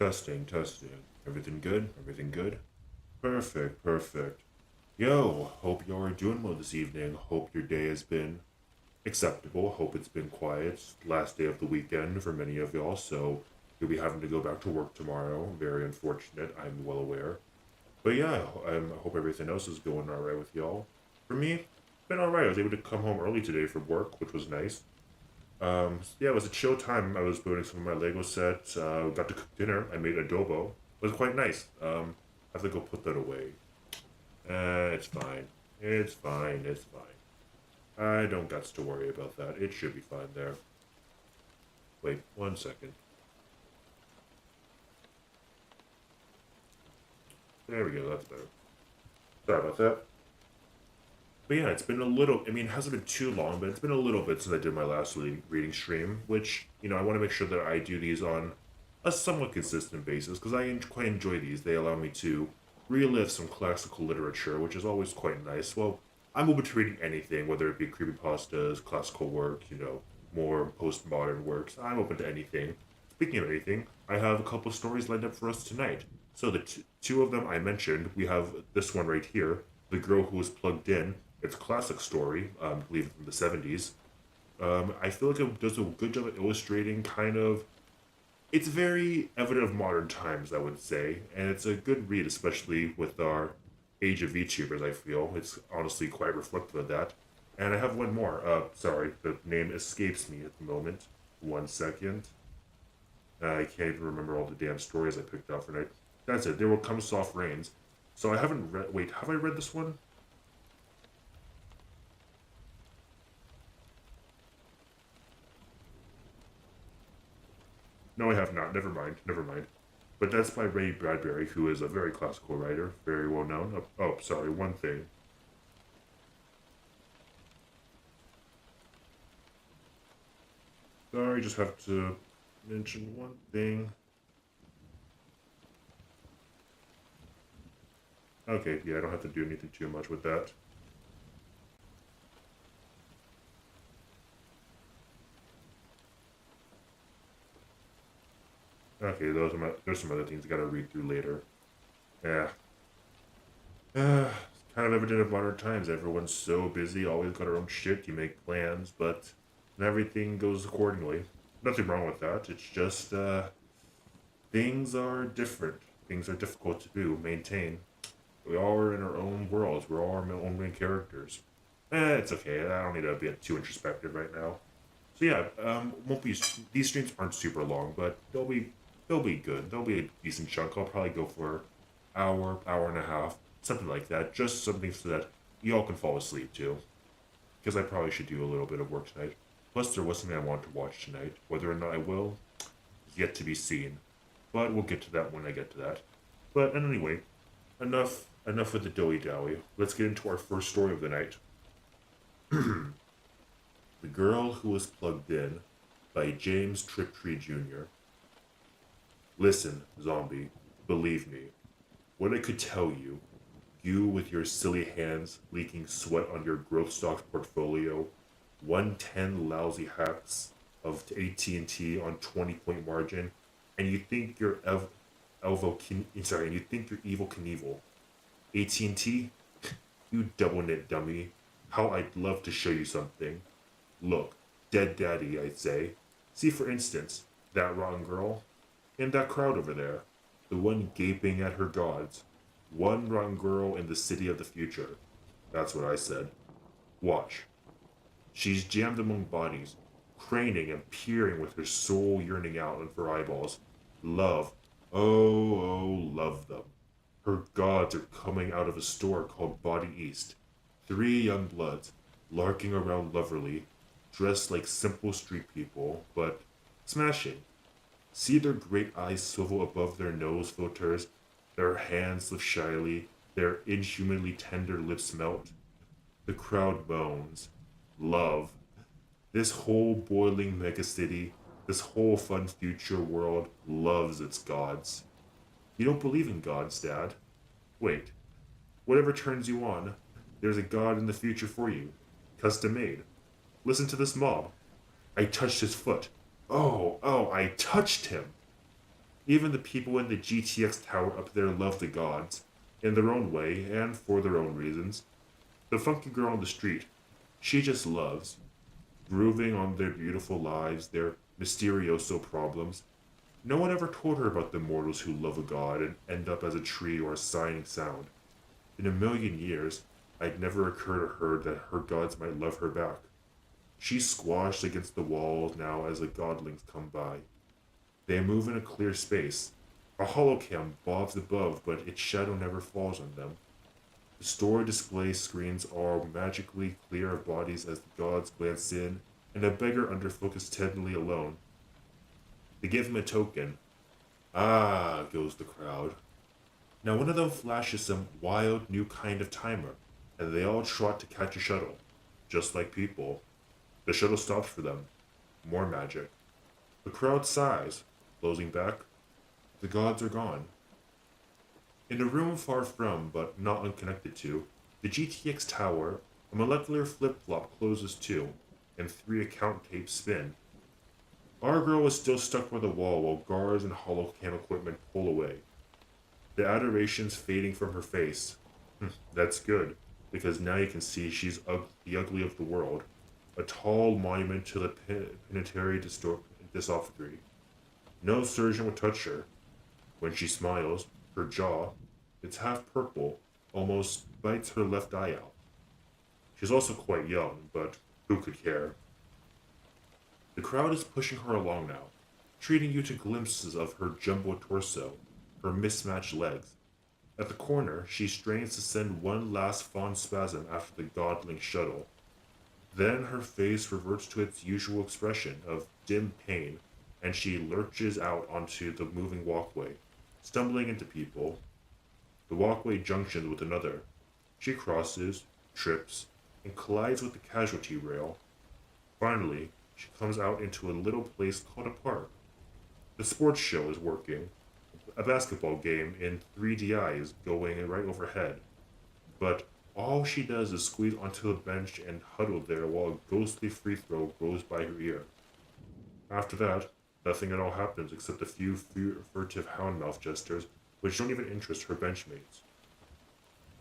Testing, testing. Everything good? Everything good? Perfect, perfect. Yo, hope you are doing well this evening. Hope your day has been acceptable. Hope it's been quiet. Last day of the weekend for many of y'all, so you'll be having to go back to work tomorrow. Very unfortunate, I'm well aware. But yeah, I hope everything else is going alright with y'all. For me, it's been alright. I was able to come home early today from work, which was nice. Yeah, it was a chill time. I was building some of my Lego sets. Got to cook dinner. I made adobo. It was quite nice. I have to go put that away. It's fine. It's fine. It's fine. I don't got to worry about that. It should be fine there. Wait, 1 second. There we go. That's better. Sorry about that. But yeah, it's been a little. I mean, it hasn't been too long, but it's been a little bit since I did my last reading stream. Which I want to make sure that I do these on a somewhat consistent basis because quite enjoy these. They allow me to relive some classical literature, which is always quite nice. Well, I'm open to reading anything, whether it be creepypastas, classical work, more postmodern works. I'm open to anything. Speaking of anything, I have a couple stories lined up for us tonight. So the two of them I mentioned, we have this one right here, The Girl Who Was Plugged In. It's a classic story, I believe from the 70s. I feel like it does a good job at illustrating kind of. It's very evident of modern times, I would say, and it's a good read, especially with our age of VTubers, I feel. It's honestly quite reflective of that. And I have one more. Sorry, the name escapes me at the moment. 1 second. I can't even remember all the damn stories I picked out for tonight. That's it. There Will Come Soft Rains. So I haven't read. Wait, have I read this one? No, I have not. Never mind. Never mind. But that's by Ray Bradbury, who is a very classical writer, very well known. Oh, sorry, one thing. Sorry, just have to mention one thing. Okay, yeah, I don't have to do anything too much with that. Okay, there's some other things I gotta read through later. Yeah. It's kind of evident of modern times. Everyone's so busy, always got our own shit. You make plans, but not everything goes accordingly. Nothing wrong with that. It's just things are different. Things are difficult to do, maintain. We all are in our own worlds. We're all our own main characters. It's okay. I don't need to be too introspective right now. So yeah, won't be these streams aren't super long, but they'll be good. They'll be a decent chunk. I'll probably go for hour and a half, something like that. Just something so that y'all can fall asleep too. Because I probably should do a little bit of work tonight. Plus, there was something I want to watch tonight. Whether or not I will, yet to be seen. But we'll get to that when I get to that. But anyway, enough with the dilly dally. Let's get into our first story of the night. The Girl Who Was Plugged In by James Triptree Jr. Listen, zombie, believe me. What I could tell you, you with your silly hands leaking sweat on your growth stock portfolio, 110 lousy hacks of AT&T on 20-point margin, and you think you're and you think you're evil Knievel. AT&T, you double knit dummy. How I'd love to show you something. Look, dead daddy, I'd say. See, for instance, that rotten girl in that crowd over there, the one gaping at her gods. One rotten girl in the city of the future. That's what I said. Watch. She's jammed among bodies, craning and peering with her soul yearning out of her eyeballs. Love. Oh, love them. Her gods are coming out of a store called Body East. 3 young bloods, larking around loverly, dressed like simple street people, but smashing. See their great eyes swivel above their nose filters, their hands lift shyly, their inhumanly tender lips melt. The crowd moans. Love. This whole boiling megacity, this whole fun future world loves its gods. You don't believe in gods, Dad? Wait. Whatever turns you on, there's a god in the future for you. Custom made. Listen to this mob. I touched his foot. Oh, I touched him. Even the people in the GTX tower up there love the gods, in their own way and for their own reasons. The funky girl on the street, she just loves, grooving on their beautiful lives, their mysterioso problems. No one ever told her about the mortals who love a god and end up as a tree or a sighing sound. In a million years, I'd never occurred to her that her gods might love her back. She's squashed against the walls now as the godlings come by. They move in a clear space. A holocam bobs above, but its shadow never falls on them. The store display screens are magically clear of bodies as the gods glance in, and a beggar under focus steadily alone. They give him a token. Ah, goes the crowd. Now one of them flashes some wild new kind of timer, and they all trot to catch a shuttle. Just like people. The shuttle stops for them. More magic. The crowd sighs, closing back. The gods are gone. In a room far from, but not unconnected to, the GTX tower, a molecular flip-flop closes too, and three account tapes spin. Our girl is still stuck by the wall while guards and holocam equipment pull away. The adoration's fading from her face. That's good, because now you can see she's the ugly of the world, a tall monument to the planetary dysophony. No surgeon would touch her. When she smiles, her jaw, it's half purple, almost bites her left eye out. She's also quite young, but who could care? The crowd is pushing her along now, treating you to glimpses of her jumbo torso, her mismatched legs. At the corner, she strains to send one last fond spasm after the godling shuttle. Then her face reverts to its usual expression of dim pain, and she lurches out onto the moving walkway, stumbling into people. The walkway junctions with another. She crosses, trips, and collides with the casualty rail. Finally, she comes out into a little place called a park. The sports show is working. A basketball game in 3DI is going right overhead. But all she does is squeeze onto a bench and huddle there while a ghostly free throw goes by her ear. After that, nothing at all happens except a few furtive houndmouth gestures which don't even interest her benchmates.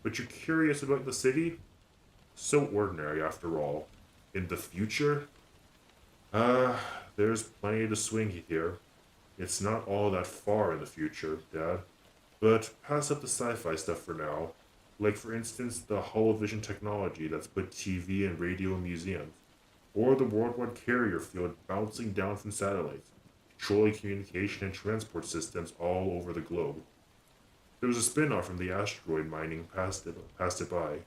But you're curious about the city? So ordinary after all. In the future? There's plenty to swing here. It's not all that far in the future, Dad. But pass up the sci-fi stuff for now. Like for instance, the holovision technology that's put TV and radio in museums. Or the worldwide carrier field bouncing down from satellites, controlling communication and transport systems all over the globe. There was a spin-off from the asteroid mining past it by.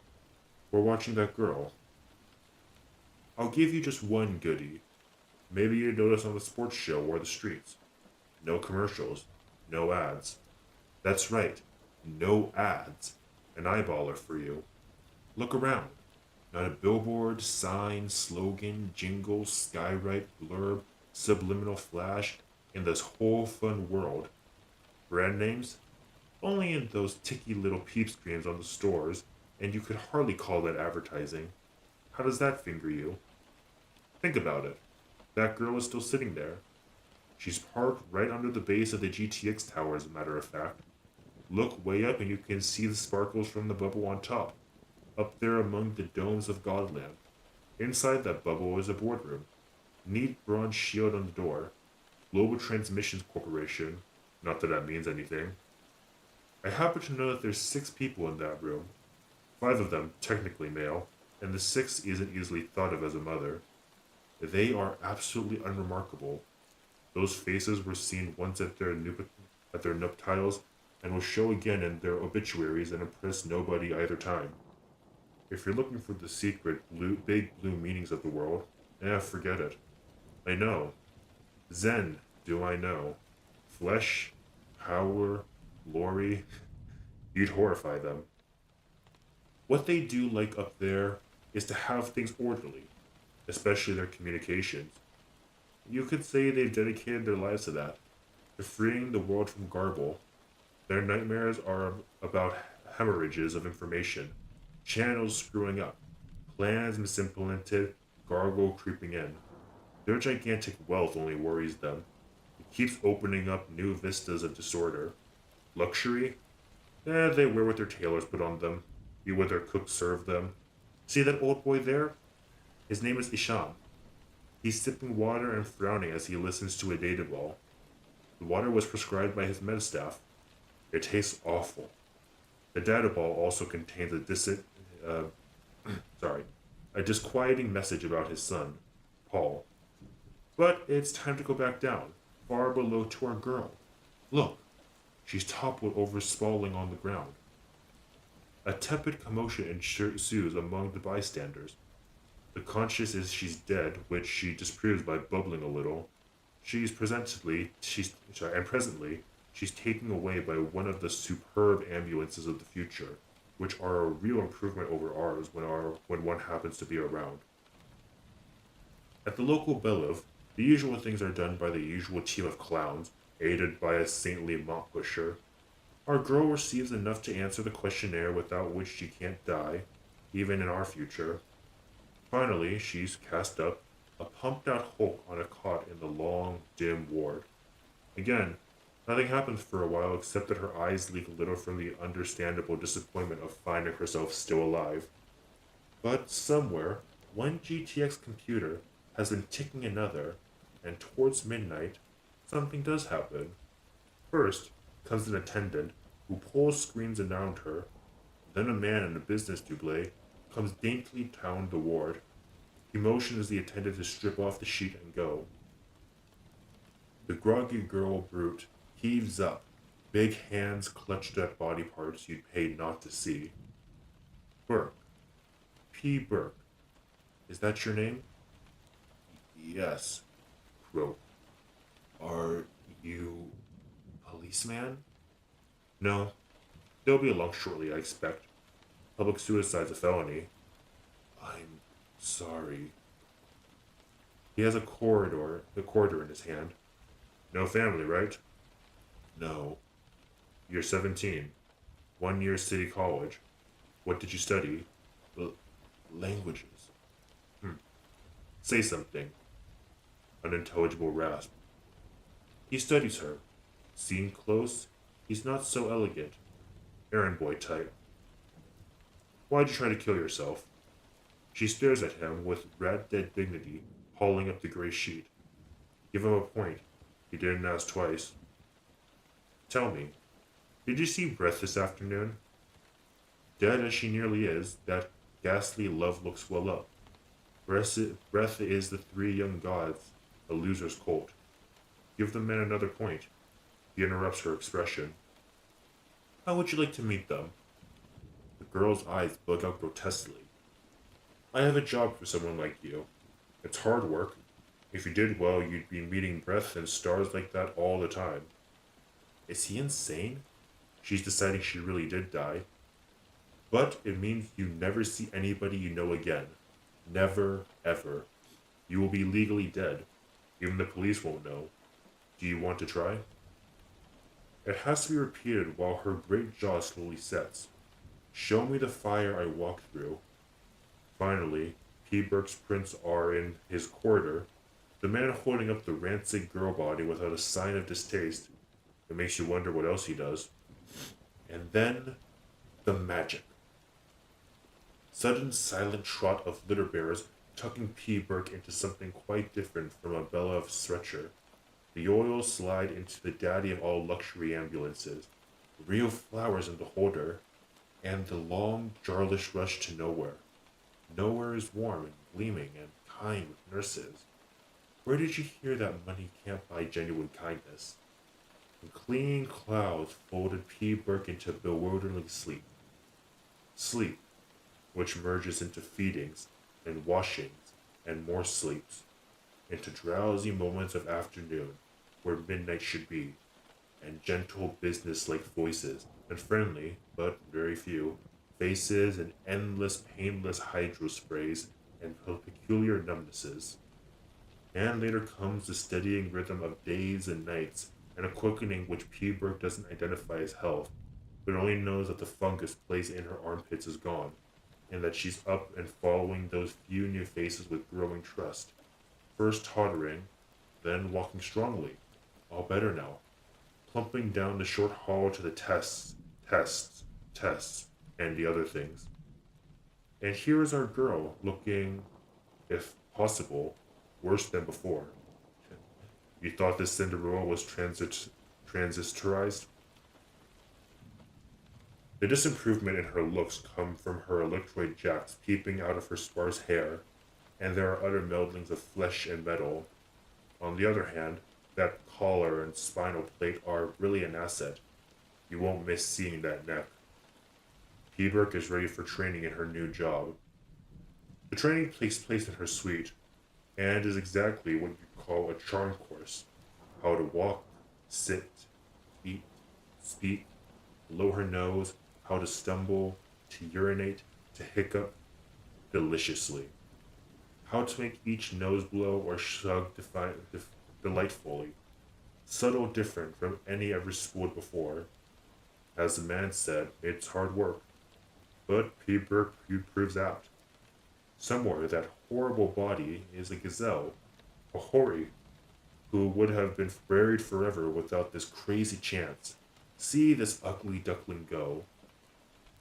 We're watching that girl. I'll give you just one goodie. Maybe you notice on the sports show or the streets. No commercials. No ads. That's right. No ads. An eyeballer for you. Look around. Not a billboard, sign, slogan, jingle, skywrite, blurb, subliminal flash in this whole fun world. Brand names? Only in those ticky little peep screens on the stores, and you could hardly call that advertising. How does that finger you? Think about it. That girl is still sitting there. She's parked right under the base of the GTX tower, as a matter of fact. Look way up and you can see the sparkles from the bubble on top, up there among the domes of Godland. Inside that bubble is a boardroom. Neat bronze shield on the door. Global Transmissions Corporation. Not that that means anything. I happen to know that there's 6 people in that room. 5 of them technically male, and the 6th isn't easily thought of as a mother. They are absolutely unremarkable. Those faces were seen once at their nuptials and will show again in their obituaries and impress nobody either time. If you're looking for the secret big blue meanings of the world, forget it. I know. Zen, do I know. Flesh, power, glory, you'd horrify them. What they do like up there is to have things orderly, especially their communications. You could say they've dedicated their lives to that, to freeing the world from garble. Their nightmares are about hemorrhages of information, channels screwing up, plans misimplemented, gargle creeping in. Their gigantic wealth only worries them. keeps opening up new vistas of disorder. Luxury? They wear what their tailors put on them, eat what their cooks serve them. See that old boy there? His name is Isham. He's sipping water and frowning as he listens to a data ball. The water was prescribed by his medstaff. It tastes awful. The data ball also contains uh, sorry, a disquieting message about his son, Paul. But it's time to go back down, far below to our girl. Look, she's toppled over, sprawling on the ground. A tepid commotion ensues among the bystanders. The conscious is she's dead, which she disproves by bubbling a little. Presently, she's taken away by one of the superb ambulances of the future, which are a real improvement over ours when one happens to be around. At the local Beliv, the usual things are done by the usual team of clowns, aided by a saintly mop pusher. Our girl receives enough to answer the questionnaire without which she can't die, even in our future. Finally, she's cast up, a pumped out hulk on a cot in the long, dim ward. Again, nothing happens for a while except that her eyes leak a little from the understandable disappointment of finding herself still alive. But somewhere, one GTX computer has been ticking another, and towards midnight, something does happen. First comes an attendant who pulls screens around her, then a man in a business doublet comes daintily down the ward. He motions the attendant to strip off the sheet and go. The groggy girl brute heaves up, big hands clutched at body parts you'd pay not to see. Burke. P. Burke. Is that your name? Yes. Croak. Are you policeman? No. They'll be along shortly, I expect. Public suicide's a felony. I'm sorry. He has the corridor in his hand. No family, right? No. You're 17. 1 year city college. What did you study? Languages. Say something. Unintelligible rasp. He studies her. Seen close, he's not so elegant. Errand boy type. Why'd you try to kill yourself? She stares at him with rat dead dignity, hauling up the gray sheet. Give him a point. He didn't ask twice. Tell me, did you see Breath this afternoon? Dead as she nearly is, that ghastly love looks well up. Breath is the three young gods, a loser's colt. Give the man another point. He interrupts her expression. How would you like to meet them? The girl's eyes bug out grotesquely. I have a job for someone like you. It's hard work. If you did well, you'd be meeting Breath and stars like that all the time. Is he insane? She's deciding she really did die. But it means you never see anybody you know again. Never, ever. You will be legally dead. Even the police won't know. Do you want to try? It has to be repeated while her great jaw slowly sets. Show me the fire I walked through. Finally, P. Burke's prints are in his corridor, the man holding up the rancid girl body without a sign of distaste. It makes you wonder what else he does. And then, the magic. Sudden silent trot of litter bearers tucking P. Burke into something quite different from a Bella of stretcher. The oils slide into the daddy of all luxury ambulances. Real flowers in the holder. And the long, jarlish rush to nowhere. Nowhere is warm and gleaming and kind with nurses. Where did you hear that money can't buy genuine kindness? And clinging clouds folded P. Burke into bewildering sleep. Sleep, which merges into feedings and washings and more sleeps, into drowsy moments of afternoon where midnight should be, and gentle business-like voices, and friendly, but very few, faces and endless painless hydro sprays and peculiar numbnesses. And later comes the steadying rhythm of days and nights, and a quickening which P. Burke doesn't identify as health, but only knows that the fungus placed in her armpits is gone, and that she's up and following those few new faces with growing trust, first tottering, then walking strongly, all better now, plumping down the short hall to the tests, tests, and the other things. And here is our girl, looking, if possible, worse than before. You thought this Cinderella was transistorized? The disimprovement in her looks come from her electroid jacks peeping out of her sparse hair, and there are other meldings of flesh and metal. On the other hand, that collar and spinal plate are really an asset. You won't miss seeing that neck. Peeberg is ready for training in her new job. The training takes place in her suite, and is exactly what you call a charm course. How to walk, sit, eat, speak, blow her nose, how to stumble, to urinate, to hiccup deliciously. How to make each nose blow or shrug delightfully. Subtle, different from any ever schooled before. As the man said, it's hard work. But Peeberg proves out. Somewhere that horrible body is a gazelle, a houri, who would have been buried forever without this crazy chance. See this ugly duckling go.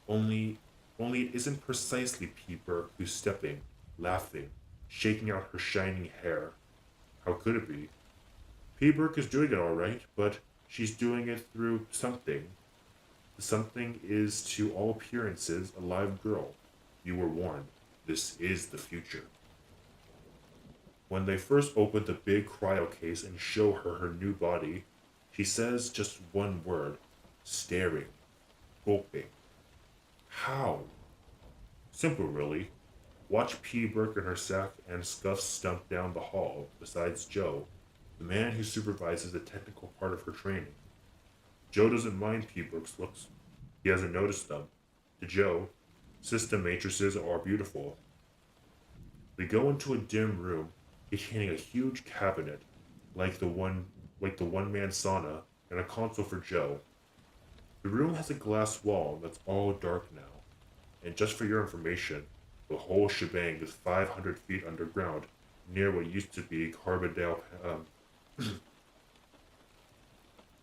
Only, only it isn't precisely Peeper who's stepping, laughing, shaking out her shining hair. How could it be? Peeberg is doing it all right, but she's doing it through something. The something is, to all appearances, a live girl. You were warned. This is the future. When they first open the big cryo case and show her her new body, she says just one word: staring, gulping. How? Simple, really. Watch Peeberg in her sack and Scuff stump down the hall, besides Joe, the man who supervises the technical part of her training. Joe doesn't mind Peeberg's looks. He hasn't noticed them. To Joe, system matrices are beautiful. They go into a dim room containing a huge cabinet, like the one-man sauna, and a console for Joe. The room has a glass wall that's all dark now, and just for your information, the whole shebang is 500 feet underground, near what used to be Carbondale.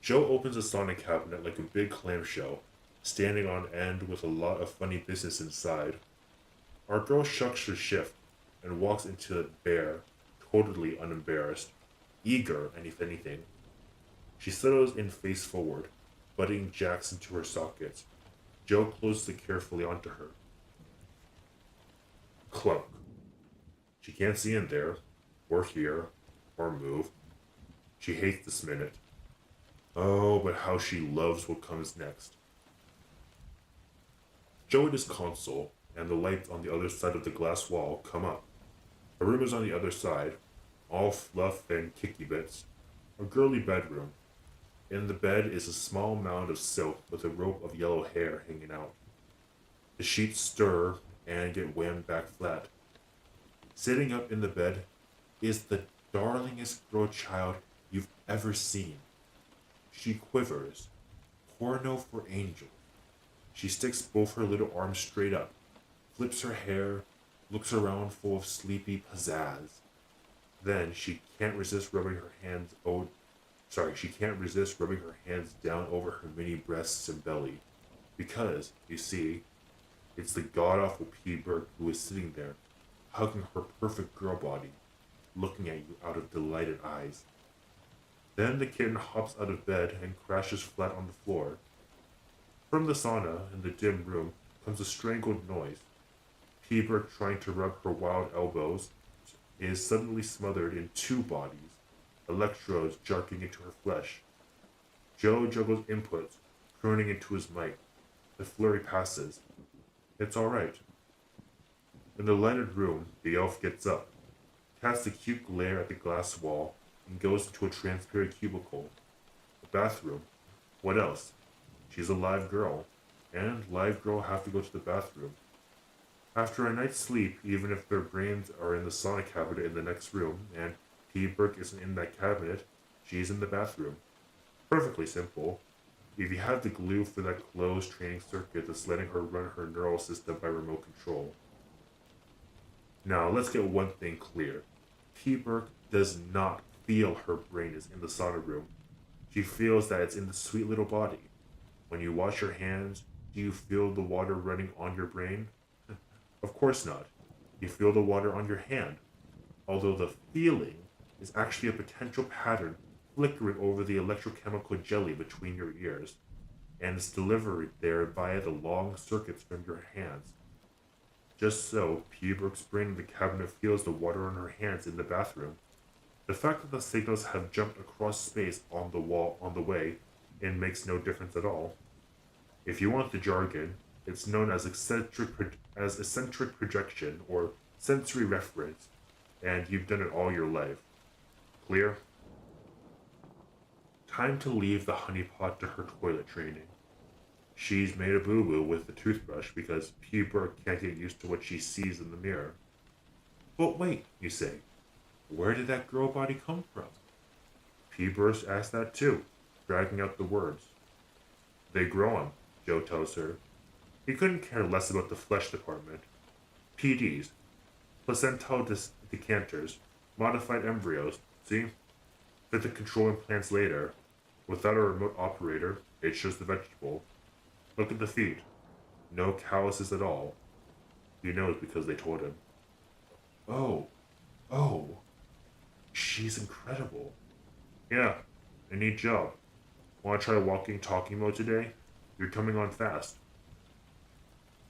Joe opens the sauna cabinet like a big clamshell, standing on end with a lot of funny business inside. Our girl shucks her shift and walks into it bare, totally unembarrassed, eager, and if anything. She settles in face forward, butting jacks into her sockets. Joe closes it carefully onto her. Clunk. She can't see in there, or hear, or move. She hates this minute. Oh, but how she loves what comes next. Joe and his console, and the lights on the other side of the glass wall come up. Her room is on the other side, all fluff and kicky bits. A girly bedroom. In the bed is a small mound of silk with a rope of yellow hair hanging out. The sheets stir and get whammed back flat. Sitting up in the bed is the darlingest girl child you've ever seen. She quivers. Porno for angels. She sticks both her little arms straight up, flips her hair, looks around full of sleepy pizzazz. Then she can't resist rubbing her hands down over her mini breasts and belly. Because, you see, it's the god-awful Peeberg who is sitting there, hugging her perfect girl body, looking at you out of delighted eyes. Then the kitten hops out of bed and crashes flat on the floor. From the sauna in the dim room comes a strangled noise. Peeberg, trying to rub her wild elbows, is suddenly smothered in two bodies, electrodes jarking into her flesh. Joe juggles inputs, crooning into his mic. The flurry passes. It's all right. In the lighted room, the elf gets up, casts a cute glare at the glass wall, and goes into a transparent cubicle. The bathroom. What else? She's a live girl, and live girl have to go to the bathroom. After a night's sleep, even if their brains are in the sauna cabinet in the next room, and Peeberg isn't in that cabinet, she's in the bathroom. Perfectly simple. If you have the glue for that closed training circuit that's letting her run her neural system by remote control. Now, let's get one thing clear. Peeberg does not feel her brain is in the sauna room. She feels that it's in the sweet little body. When you wash your hands, do you feel the water running on your brain? Of course not. You feel the water on your hand, although the feeling is actually a potential pattern flickering over the electrochemical jelly between your ears, and it's delivered there via the long circuits from your hands. Just so, P. Brooke's brain in the cabinet feels the water on her hands in the bathroom. The fact that the signals have jumped across space on the wall on the way in makes no difference at all. If you want the jargon, it's known as eccentric projection or sensory reference, and you've done it all your life. Clear? Time to leave the honeypot to her toilet training. She's made a boo-boo with the toothbrush because P. Burke can't get used to what she sees in the mirror. But wait, you say, where did that girl body come from? P. Burke asks that too, dragging out the words. They grow 'em, Joe tells her. He couldn't care less about the flesh department. PDs, placental decanters, modified embryos, see? Fit the control implants later. Without a remote operator, it's just the vegetable. Look at the feet. No calluses at all. He knows because they told him. Oh, oh, she's incredible. Yeah, a neat job. Want to try walking talking mode today? You're coming on fast.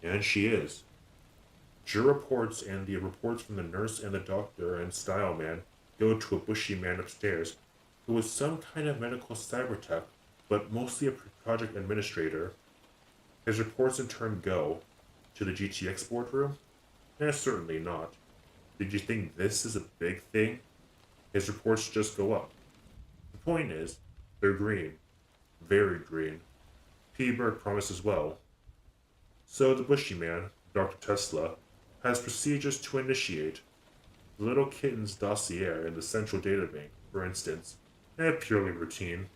And she is. Her reports and the reports from the nurse and the doctor and style man go to a bushy man upstairs who is some kind of medical cyber tech, but mostly a project administrator. His reports in turn go to the GTX boardroom? Certainly not. Did you think this is a big thing? His reports just go up. The point is, they're green. Very green. P. Berg promises well. So the bushy man, Dr. Tesla, has procedures to initiate. The little kitten's dossier in the central databank, for instance, purely routine,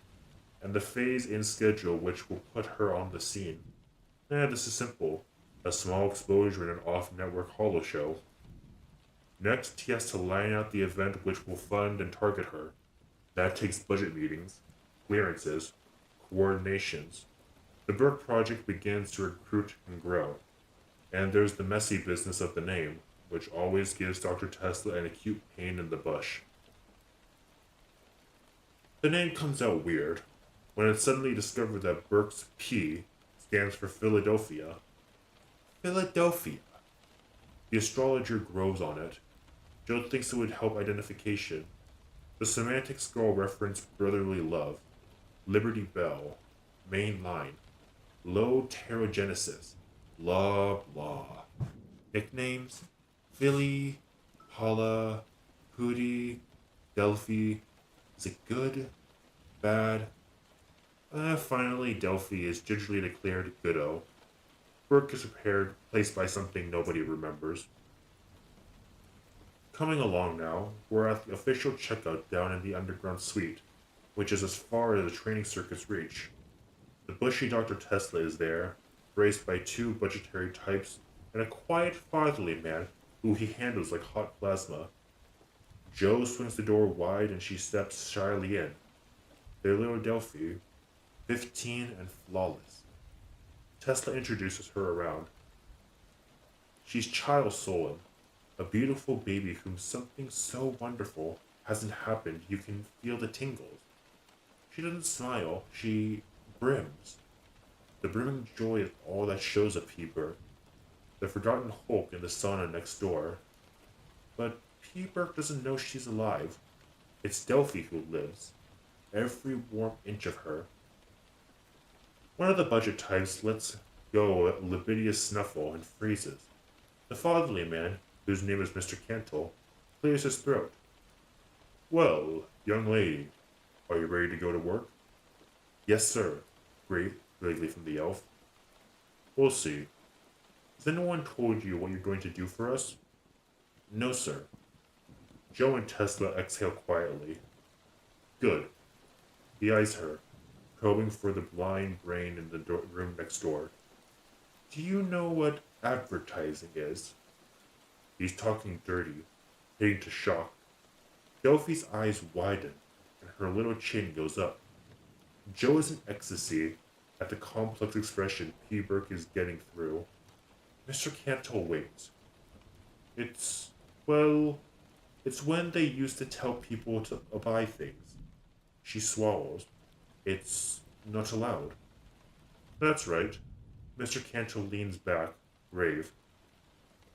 and the phase-in schedule which will put her on the scene. This is simple. A small exposure in an off-network holo show. Next, he has to line out the event which will fund and target her. That takes budget meetings, clearances, coordinations. The Burke Project begins to recruit and grow. And there's the messy business of the name, which always gives Dr. Tesla an acute pain in the bush. The name comes out weird when it's suddenly discovered that Burke's P stands for Philadelphia. Philadelphia. The astrologer grows on it. Joe thinks it would help identification. The semantic scroll reference brotherly love, Liberty Bell, main line, low pterogenesis, blah blah. Nicknames: Philly, Paula, Hootie, Delphi. Is it good? Bad? Finally, Delphi is digitally declared Goodo. Burke is replaced by something nobody remembers. Coming along now, we're at the official checkout down in the underground suite, which is as far as the training circuits reach. The bushy Dr. Tesla is there, braced by two budgetary types and a quiet fatherly man who he handles like hot plasma. Joe swings the door wide and she steps shyly in. Their little Delphi, 15 and flawless. Tesla introduces her around. She's child Solon, a beautiful baby whom something so wonderful hasn't happened you can feel the tingles. She doesn't smile, she brims. The brimming joy is all that shows up P-Burke, the forgotten Hulk in the sauna next door. But P-Burke doesn't know she's alive. It's Delphi who lives, every warm inch of her. One of the budget types lets go a libidinous snuffle and freezes. The fatherly man, whose name is Mr. Cantle, clears his throat. Well, young lady, are you ready to go to work? Yes, sir, gravely from the elf. We'll see. Has anyone told you what you're going to do for us? No, sir. Joe and Tesla exhale quietly. Good. He eyes her, probing for the blind brain in the room next door. Do you know what advertising is? He's talking dirty, hitting to shock. Delphi's eyes widen, and her little chin goes up. Joe is in ecstasy at the complex expression P. Burke is getting through. Mr. Cantle waits. It's, well, it's when they used to tell people to buy things. She swallows. It's not allowed. That's right. Mr. Cantle leans back, grave.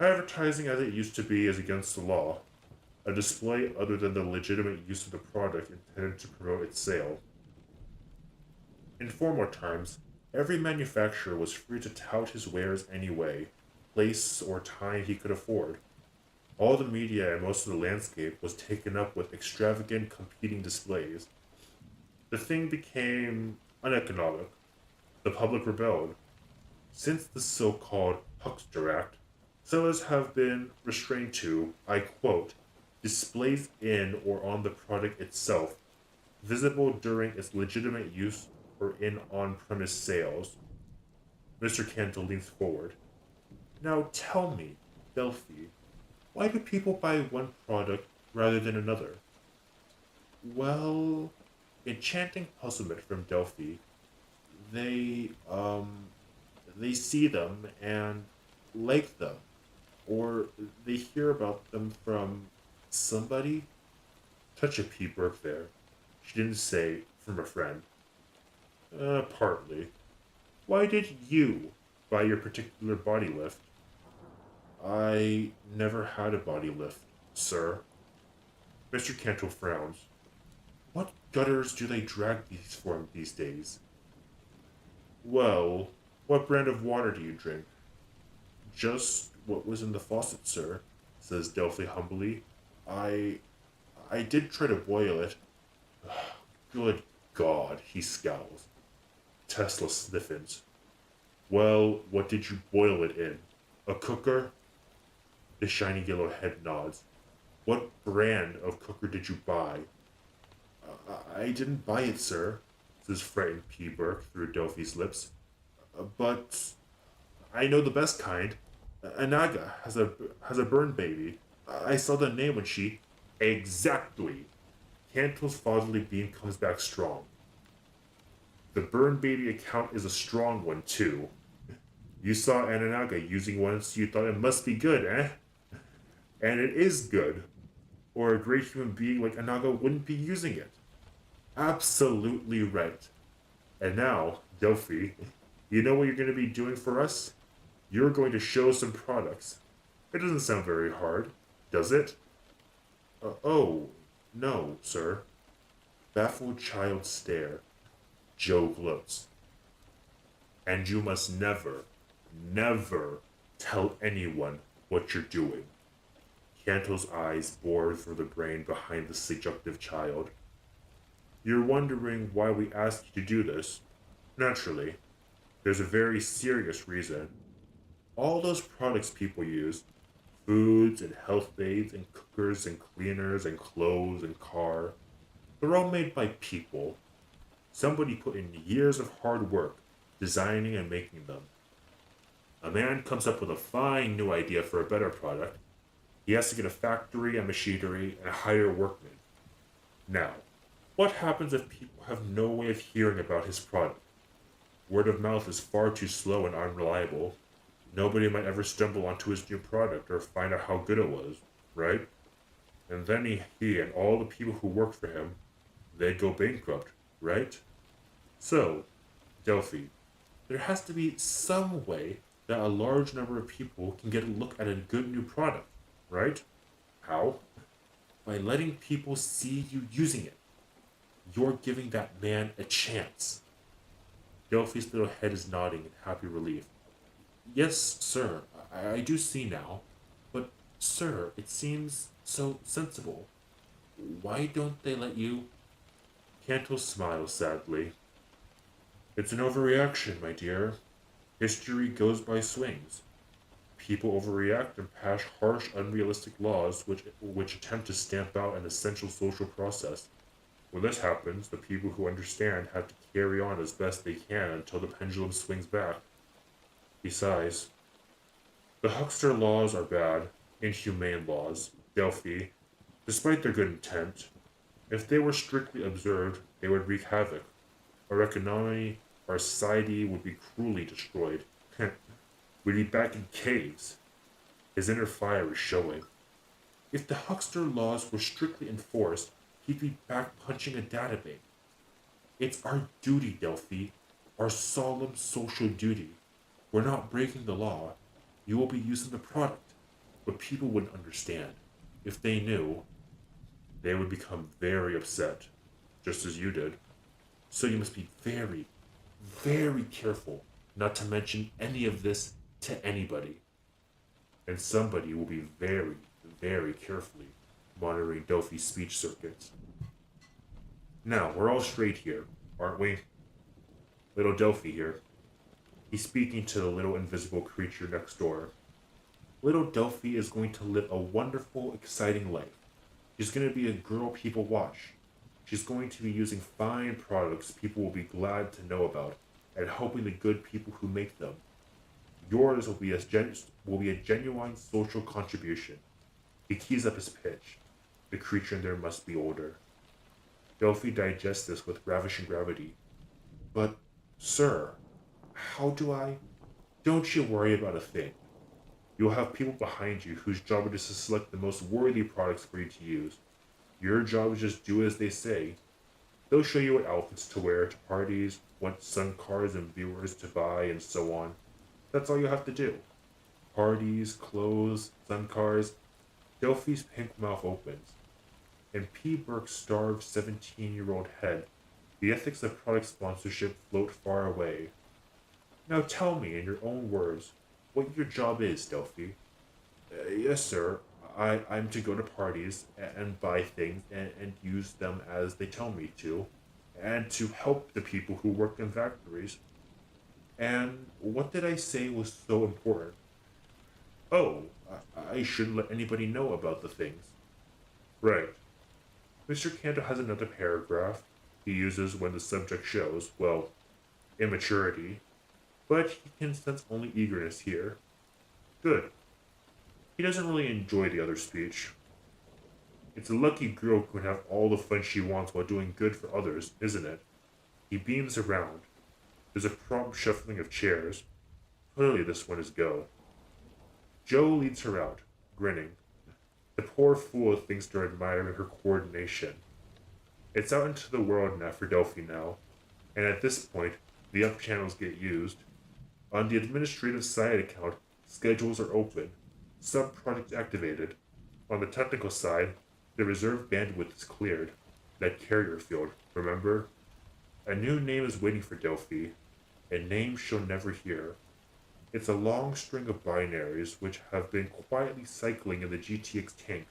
Advertising as it used to be is against the law. A display other than the legitimate use of the product intended to promote its sale. In former times, every manufacturer was free to tout his wares any way, place, or time he could afford. All the media and most of the landscape was taken up with extravagant competing displays. The thing became uneconomic. The public rebelled. Since the so-called Huckster Act, sellers have been restrained to, I quote, displays in or on the product itself, visible during its legitimate use or in on-premise sales. Mr. Cantor leans forward. Now tell me, Delphi, why do people buy one product rather than another? Well, enchanting puzzlement from Delphi. They, they see them and like them, or they hear about them from somebody. Touch a P. Burke there. She didn't say from a friend. Partly. Why did you buy your particular body lift? I never had a body lift, sir. Mr. Cantle frowns. What gutters do they drag these from these days? Well, what brand of water do you drink? Just what was in the faucet, sir, says Delphi humbly. I I did try to boil it. Good God, he scowls. Tesla sniffens. Well, what did you boil it in? A cooker? The shiny yellow head nods. What brand of cooker did you buy? I didn't buy it, sir, says frightened P. Burke through Delphi's lips. But I know the best kind. Anaga has a burn baby. I saw the name when she. Exactly. Cantle's fatherly beam comes back strong. The burn baby account is a strong one too. You saw Ananaga using one, so you thought it must be good, eh? And it is good. Or a great human being like Anaga wouldn't be using it. Absolutely right. And now, Delphi, you know what you're going to be doing for us? You're going to show some products. It doesn't sound very hard, does it? Oh, no, sir. Baffled child stare. Joe gloats. And you must never, never tell anyone what you're doing. Cantle's eyes bore through the brain behind the seductive child. You're wondering why we asked you to do this? Naturally. There's a very serious reason. All those products people use, foods and health aids and cookers and cleaners and clothes and car, they're all made by people. Somebody put in years of hard work designing and making them. A man comes up with a fine new idea for a better product. He has to get a factory and machinery and hire workmen. Now, what happens if people have no way of hearing about his product? Word of mouth is far too slow and unreliable. Nobody might ever stumble onto his new product or find out how good it was, right? And then he and all the people who work for him, they'd go bankrupt, right? So, Delphi, there has to be some way that a large number of people can get a look at a good new product, right? How? By letting people see you using it. You're giving that man a chance. Delphi's little head is nodding in happy relief. Yes, sir, I do see now. But, sir, it seems so sensible. Why don't they let you? Cantle smiles sadly. It's an overreaction, my dear. History goes by swings. People overreact and pass harsh, unrealistic laws which attempt to stamp out an essential social process. When this happens, the people who understand have to carry on as best they can until the pendulum swings back. He sighs. The huckster laws are bad, inhumane laws, Delphi, despite their good intent. If they were strictly observed, they would wreak havoc. Our economy, our society would be cruelly destroyed. We'd be back in caves. His inner fire is showing. If the huckster laws were strictly enforced, he'd be back punching a database. It's our duty, Delphi, our solemn social duty. We're not breaking the law. You will be using the product. But people wouldn't understand. If they knew, they would become very upset, just as you did. So you must be very, very careful not to mention any of this to anybody. And somebody will be very, very carefully monitoring Delphi's speech circuits. Now, we're all straight here, aren't we? Little Delphi here. He's speaking to the little invisible creature next door. Little Delphi is going to live a wonderful, exciting life. She's going to be a girl people watch. She's going to be using fine products people will be glad to know about and helping the good people who make them. Yours will be a genuine social contribution. He keys up his pitch. The creature in there must be older. Delphi digests this with ravishing gravity. But, sir, how do I? Don't you worry about a thing. You'll have people behind you whose job it is to select the most worthy products for you to use. Your job is just do as they say. They'll show you what outfits to wear to parties, what sun cars and viewers to buy, and so on. That's all you have to do. Parties, clothes, sun cars. Delphi's pink mouth opens. In P. Burke's starved 17-year-old head, the ethics of product sponsorship float far away. Now tell me, in your own words, what your job is, Delphi. Yes, sir. I'm to go to parties and buy things and use them as they tell me to, and to help the people who work in factories. And what did I say was so important? Oh, I shouldn't let anybody know about the things. Right. Mr. Cantor has another paragraph he uses when the subject shows, well, immaturity, but he can sense only eagerness here. Good. He doesn't really enjoy the other speech. It's a lucky girl who can have all the fun she wants while doing good for others, isn't it? He beams around. There's a prompt shuffling of chairs. Clearly this one is go. Joe leads her out, grinning. The poor fool thinks they're admiring her coordination. It's out into the world now for Delphi now, and at this point, the up channels get used. On the administrative side account, schedules are open, sub-projects activated. On the technical side, the reserve bandwidth is cleared. That carrier field, remember? A new name is waiting for Delphi, a name she'll never hear. It's a long string of binaries which have been quietly cycling in the GTX tank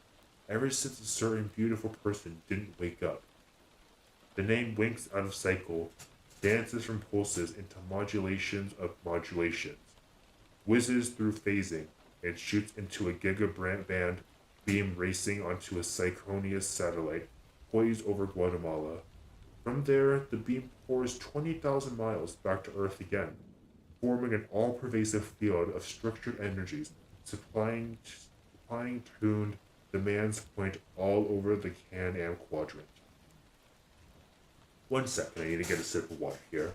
ever since a certain beautiful person didn't wake up. The name winks out of cycle, dances from pulses into modulations of modulations, whizzes through phasing, and shoots into a gigaband beam racing onto a Synchronious satellite poised over Guatemala. From there, the beam pours 20,000 miles back to Earth again, forming an all-pervasive field of structured energies, supplying tuned demands point all over the Can-Am quadrant. One second, I need to get a sip of water here.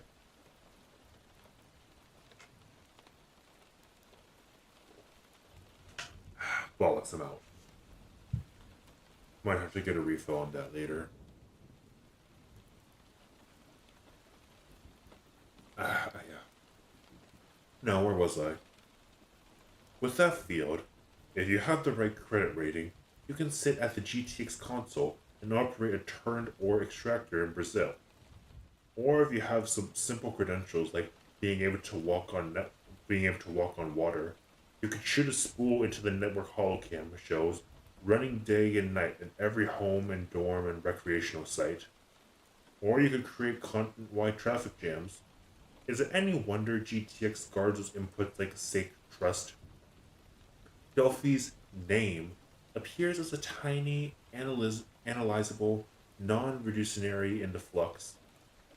Bollocks, I'm out. Might have to get a refill on that later. Yeah. No, where was I? With that field, if you have the right credit rating, you can sit at the GTX console and operate a turned ore extractor in Brazil. Or if you have some simple credentials like being able to walk on water, you could shoot a spool into the network holocam shows, running day and night in every home and dorm and recreational site. Or you could create content-wide traffic jams. Is it any wonder GTX guards those inputs like a sacred trust? Delphi's name appears as a tiny, analyzable, non-reducenary in the flux,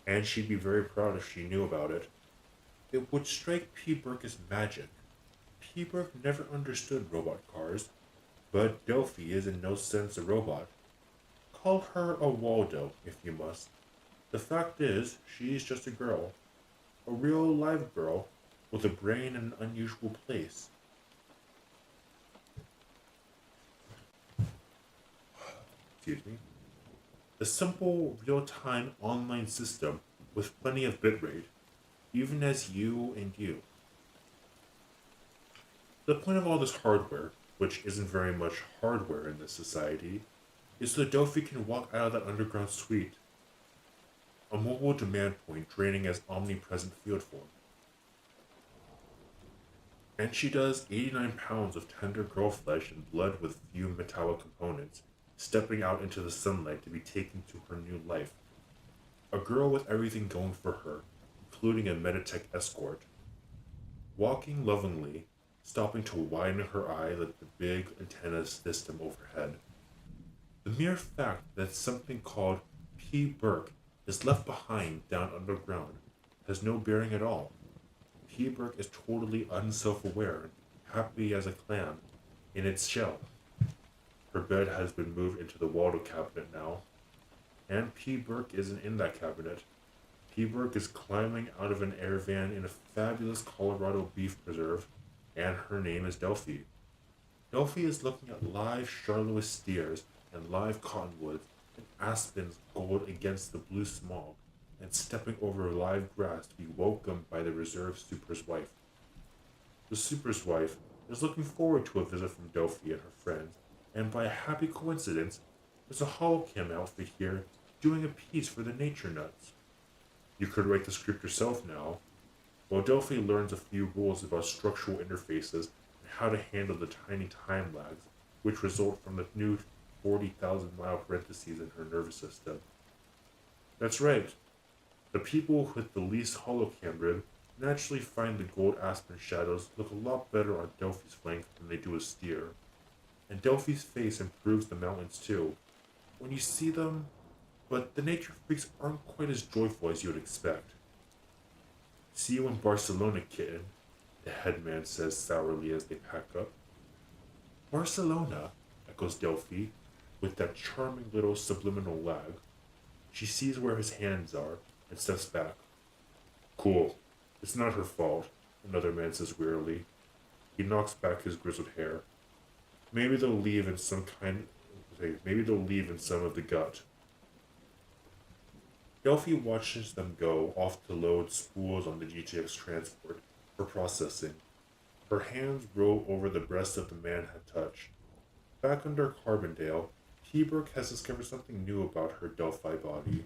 and she'd be very proud if she knew about it. It would strike P. Burke as magic. P. Burke never understood robot cars, but Delphi is in no sense a robot. Call her a Waldo, if you must. The fact is, she's just a girl. A real live girl with a brain in an unusual place. Excuse me. A simple, real-time online system with plenty of bitrate, even as you and you. The point of all this hardware, which isn't very much hardware in this society, is so that Delphi can walk out of that underground suite, a mobile demand point draining as omnipresent field form. And she does 89 pounds of tender girl flesh and blood with few metallic components, stepping out into the sunlight to be taken to her new life. A girl with everything going for her, including a Meditech escort, walking lovingly, stopping to widen her eye at the big antenna system overhead. The mere fact that something called P. Burke is left behind down underground has no bearing at all. P. Burke is totally unself-aware and happy as a clam in its shell. Her bed has been moved into the Waldo cabinet now, and P. Burke isn't in that cabinet. P. Burke is climbing out of an air van in a fabulous Colorado beef preserve, and her name is Delphi. Delphi is looking at live Charlois steers and live cottonwoods and aspens gold against the blue smog, and stepping over live grass to be welcomed by the reserve super's wife. The super's wife is looking forward to a visit from Delphi and her friends, and by a happy coincidence, there's a holocam outfit here doing a piece for the Nature Nuts. You could write the script yourself now, while Delphi learns a few rules about structural interfaces and how to handle the tiny time lags which result from the new 40,000 mile parentheses in her nervous system. That's right, the people with the least holocam rib naturally find the gold aspen shadows look a lot better on Delphi's flank than they do a steer. And Delphi's face improves the mountains too, when you see them, but the nature freaks aren't quite as joyful as you would expect. See you in Barcelona, kitten, the headman says sourly as they pack up. Barcelona, echoes Delphi, with that charming little subliminal lag. She sees where his hands are and steps back. Cool. It's not her fault, another man says wearily. He knocks back his grizzled hair. Maybe they'll leave in some kind. Maybe they'll leave in some of the gut. Delphi watches them go off to load spools on the GTX transport for processing. Her hands roll over the breast of the man had touched. Back under Carbondale, Hebrook has discovered something new about her Delphi body,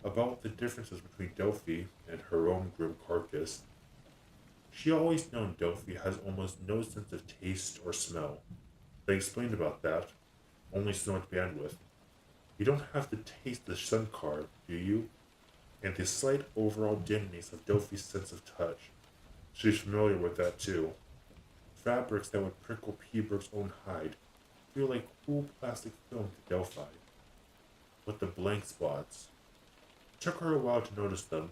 about the differences between Delphi and her own grim carcass. She always known Delphi has almost no sense of taste or smell. They explained about that, only so much bandwidth. You don't have to taste the sun carve, do you? And the slight overall dimness of Delphi's sense of touch. She's familiar with that too. Fabrics that would prickle Peeberg's own hide feel like cool plastic film to Delphi. But the blank spots. It took her a while to notice them.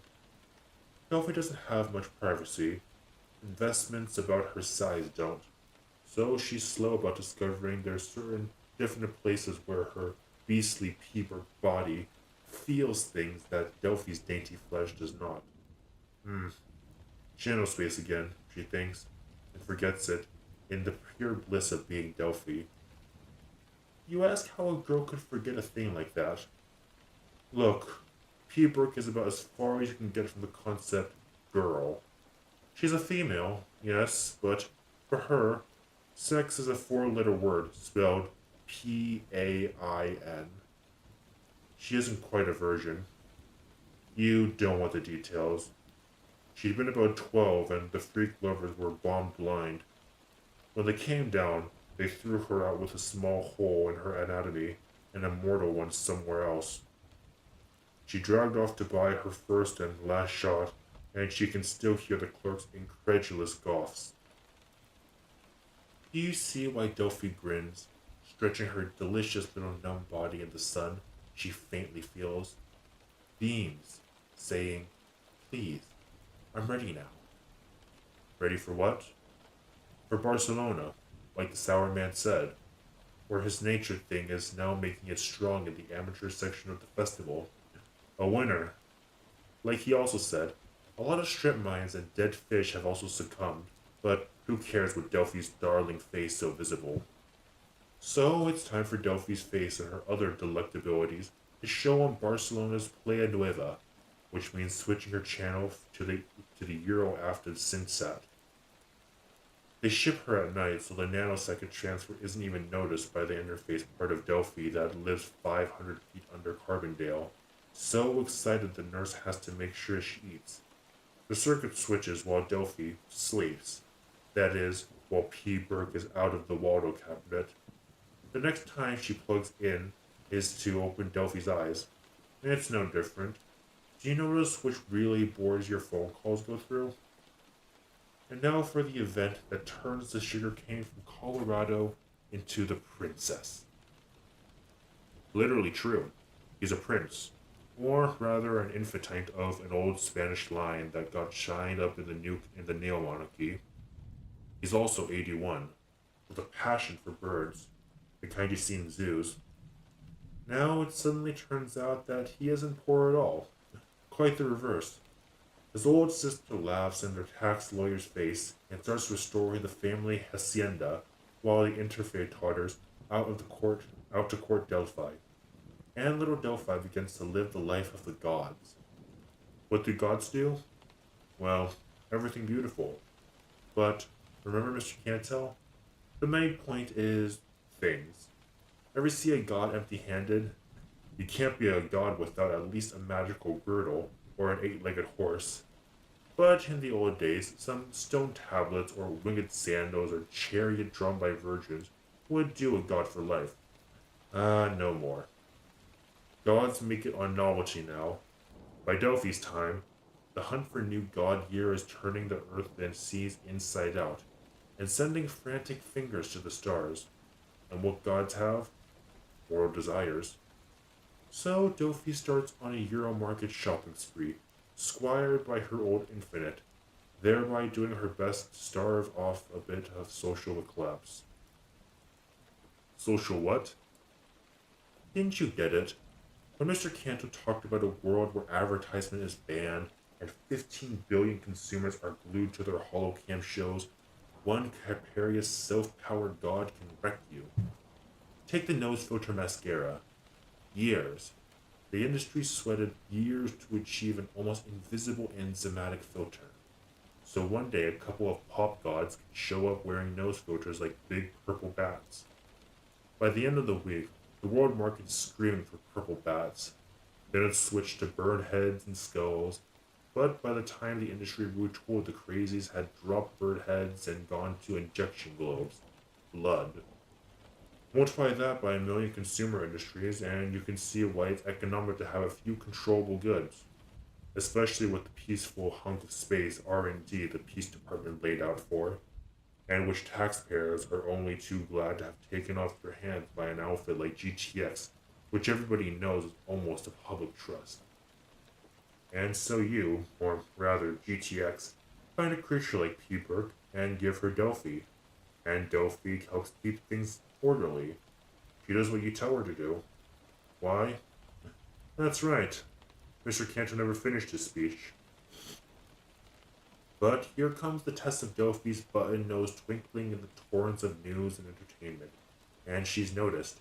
Delphi doesn't have much privacy. Investments about her size don't. So she's slow about discovering there's certain definite places where her beastly Peeberg body feels things that Delphi's dainty flesh does not. Channel space again, she thinks, and forgets it in the pure bliss of being Delphi. You ask how a girl could forget a thing like that. Look, Peeberg is about as far as you can get from the concept girl. She's a female, yes, but for her, sex is a four-letter word spelled P-A-I-N. She isn't quite a virgin. You don't want the details. She'd been about 12 and the freak lovers were bomb blind. When they came down, they threw her out with a small hole in her anatomy and a mortal one somewhere else. She dragged off to buy her first and last shot, and she can still hear the clerk's incredulous scoffs. Do you see why Delphi grins, stretching her delicious little numb body in the sun she faintly feels? Beams, saying, please, I'm ready now. Ready for what? For Barcelona, like the sour man said, where his nature thing is now making it strong in the amateur section of the festival. A winner. Like he also said, a lot of strip mines and dead fish have also succumbed, but who cares with Delphi's darling face so visible? So it's time for Delphi's face and her other delectabilities to show on Barcelona's Playa Nueva, which means switching her channel to the Euro after sunset. They ship her at night, so the nanosecond transfer isn't even noticed by the interface part of Delphi that lives 500 feet under Carbondale. So excited the nurse has to make sure she eats. The circuit switches while Delphi sleeps. That is, while P. Burke is out of the Waldo cabinet. The next time she plugs in is to open Delphi's eyes. And it's no different. Do you notice which really boards your phone calls go through? And now for the event that turns the sugarcane from Colorado into the princess. Literally true. He's a prince. Or rather an infantine of an old Spanish line that got shined up in the neo-monarchy. He's also 81, with a passion for birds, the kind you see in zoos. Now it suddenly turns out that he isn't poor at all. Quite the reverse. His old sister laughs in their tax lawyer's face and starts restoring the family hacienda while the interfaith totters out to court Delphi. And little Delphi begins to live the life of the gods. What do gods do? Well, everything beautiful. But remember, Mr. Cantel? The main point is things. Ever see a god empty handed? You can't be a god without at least a magical girdle or an 8-legged horse. But in the old days, some stone tablets or winged sandals or chariot drawn by virgins would do a god for life. No more. Gods make it on novelty now. By Delphi's time, the hunt for new god gear is turning the earth and seas inside out, and sending frantic fingers to the stars. And what gods have? Moral desires. So Delphi starts on a Euro market shopping spree, squired by her old infinite, thereby doing her best to starve off a bit of social collapse. Social what? Didn't you get it? When Mr. Canto talked about a world where advertisement is banned and 15 billion consumers are glued to their holocam shows, one capricious self-powered god can wreck you. Take the nose filter mascara. Years. The industry sweated years to achieve an almost invisible enzymatic filter. So one day a couple of pop gods could show up wearing nose filters like big purple bats. By the end of the week, the world market is screaming for purple bats. Then it switched to bird heads and skulls, but by the time the industry grew told, the crazies had dropped bird heads and gone to injection globes. Blood. Multiply that by a million consumer industries, and you can see why it's economic to have a few controllable goods, especially with the peaceful hunk of space R&D the Peace Department laid out for, and which taxpayers are only too glad to have taken off their hands by an outfit like GTX, which everybody knows is almost a public trust. And so you, or rather GTX, find a creature like P. Burke and give her Delphi, and Delphi helps keep things orderly. She does what you tell her to do. Why? That's right. Mr. Cantor never finished his speech. But here comes the test of Delphi's button nose twinkling in the torrents of news and entertainment, and she's noticed.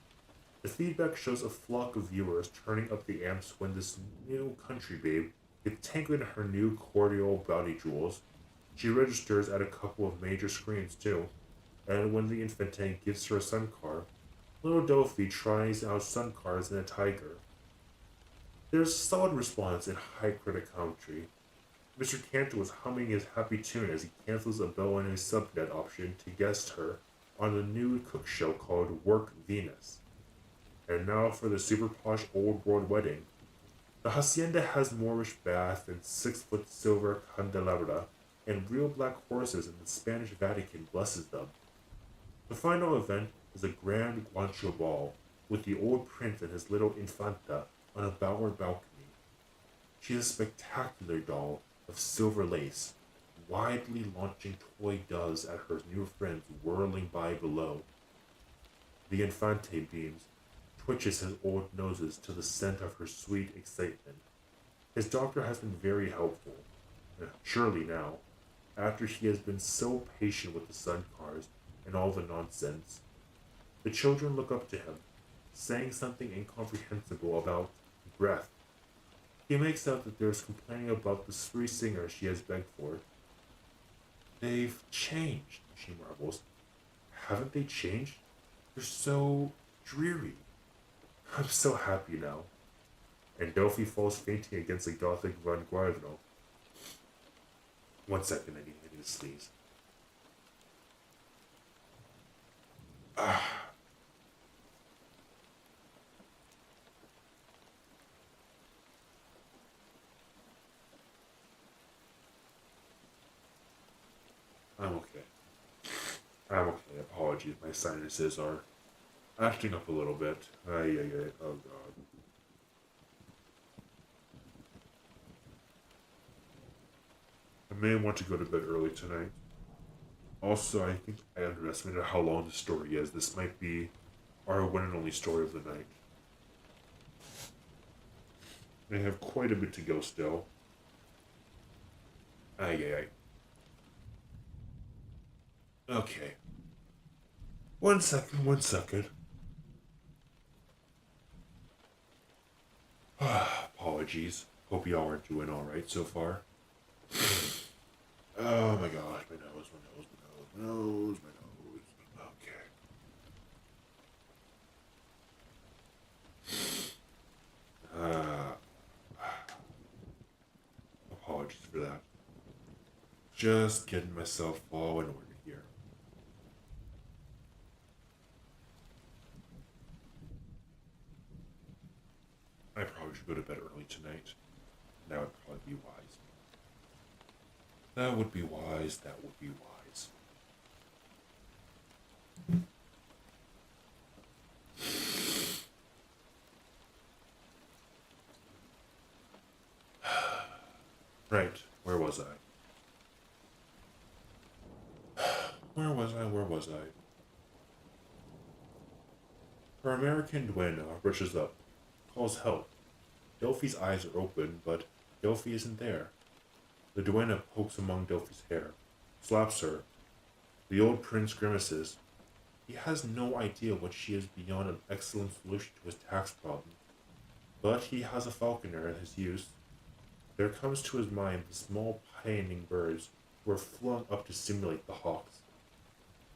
The feedback shows a flock of viewers turning up the amps when this new country babe gets tangled in her new cordial body jewels. She registers at a couple of major screens too, and when the infante gives her a sun car, little Delphi tries out sun cars in a tiger. There's solid response in high critic commentary. Mr. Cantor was humming his happy tune as he cancels a bell on his subnet option to guest her on the new cook show called Work Venus. And now for the super posh old world wedding. The hacienda has Moorish bath and 6-foot silver candelabra, and real black horses, and the Spanish Vatican blesses them. The final event is a grand guancho ball, with the old prince and his little infanta on a bowered balcony. She's a spectacular doll of silver lace, widely launching toy doves at her new friends whirling by below. The infante beams, twitches his old noses to the scent of her sweet excitement, His doctor has been very helpful. Surely now, after he has been so patient with the sun cars and all the nonsense, the children look up to him, saying something incomprehensible about breath. He makes out that there's complaining about the three singers she has begged for. They've changed, she marvels. Haven't they changed? They're so dreary. I'm so happy now. And Delphi falls fainting against a Gothic Van Guardno. 1 second, I need to sneeze. Ah, I'm okay. I'm okay. Apologies. My sinuses are acting up a little bit. Ay, ay, ay. Oh, God. I may want to go to bed early tonight. Also, I think I underestimated how long the story is. This might be our one and only story of the night. I have quite a bit to go still. Ay, ay, ay. Okay. 1 second, 1 second. Apologies. Hope y'all are doing alright so far. Oh my gosh, my nose, my nose, my nose, my nose, my nose. Okay. Apologies for that. Just getting myself all in order here. I probably should go to bed early tonight. That would probably be wise. That would be wise. That would be wise. Right. Where was I? Where was I? Where was I? Her American duenna rushes up, calls help. Delphi's eyes are open, but Delphi isn't there. The duenna pokes among Delphi's hair, slaps her. The old prince grimaces. He has no idea what she is beyond an excellent solution to his tax problem. But he has a falconer in his use. There comes to his mind the small pining birds who are flung up to simulate the hawks.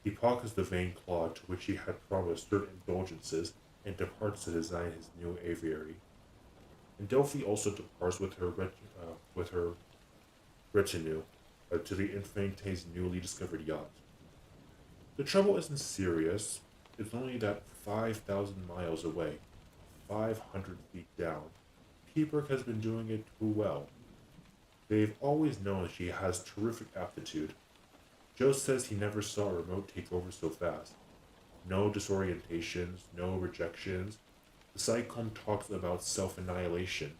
He pockets the vain clod to which he had promised certain indulgences and departs to design his new aviary. And Delphi also departs with her retinue to the Infante's newly discovered yacht. The trouble isn't serious. It's only that 5,000 miles away, 500 feet down, Peaburg has been doing it too well. They've always known she has terrific aptitude. Joe says he never saw a remote take over so fast. No disorientations, no rejections. The Psychome talks about self-annihilation,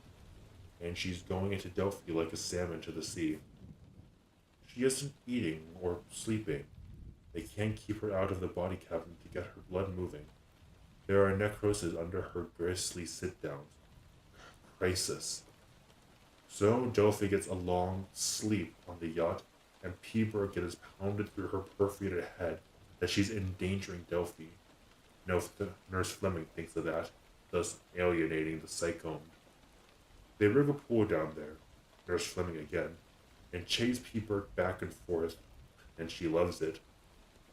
and she's going into Delphi like a salmon to the sea. She isn't eating or sleeping. They can't keep her out of the body cavern to get her blood moving. There are necroses under her grisly sit-downs. Crisis. So Delphi gets a long sleep on the yacht, and Peaburg gets pounded through her perforated head that she's endangering Delphi. Nurse Fleming thinks of that, thus alienating the Psychome. They rig a pool down there, Nurse Fleming again, and chase Peaburg back and forth, and she loves it.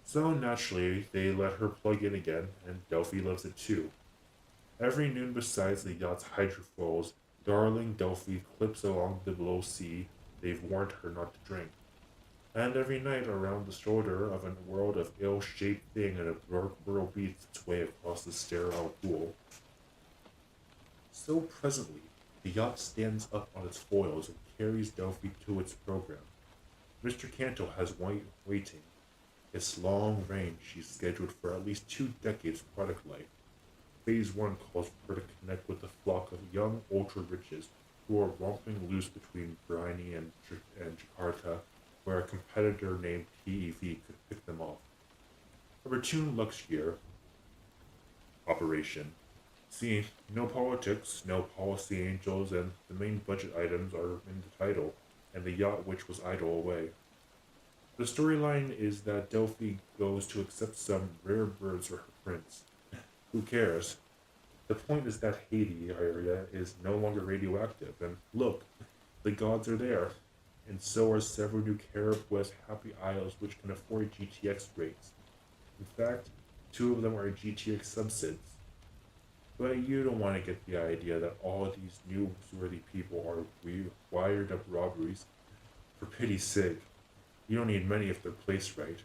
So naturally, they let her plug in again, and Delphi loves it too. Every noon besides the yacht's hydrofoils, darling Delphi clips along the below sea they've warned her not to drink. And every night around the shoulder of a world of ill-shaped thing in a dark whirl beats its way across the sterile pool. So presently, the yacht stands up on its foils and carries Delphi to its program. Mr. Canto has waiting. Its long range she's scheduled for at least 2 decades of product life. Phase 1 calls for her to connect with a flock of young ultra-riches who are romping loose between Briny and Jakarta, where a competitor named TEV could pick them off. A Ratoon Luxgear operation See, no politics, no policy angels, and the main budget items are in the title, and the yacht which was idle away. The storyline is that Delphi goes to accept some rare birds for her prince. Who cares? The point is that Haiti area is no longer radioactive, and look, the gods are there, and so are several new Carib West Happy Isles which can afford GTX rates. In fact, two of them are GTX subsets. But you don't want to get the idea that all of these newsworthy people are wired up robberies. For pity's sake, you don't need many if they're placed right.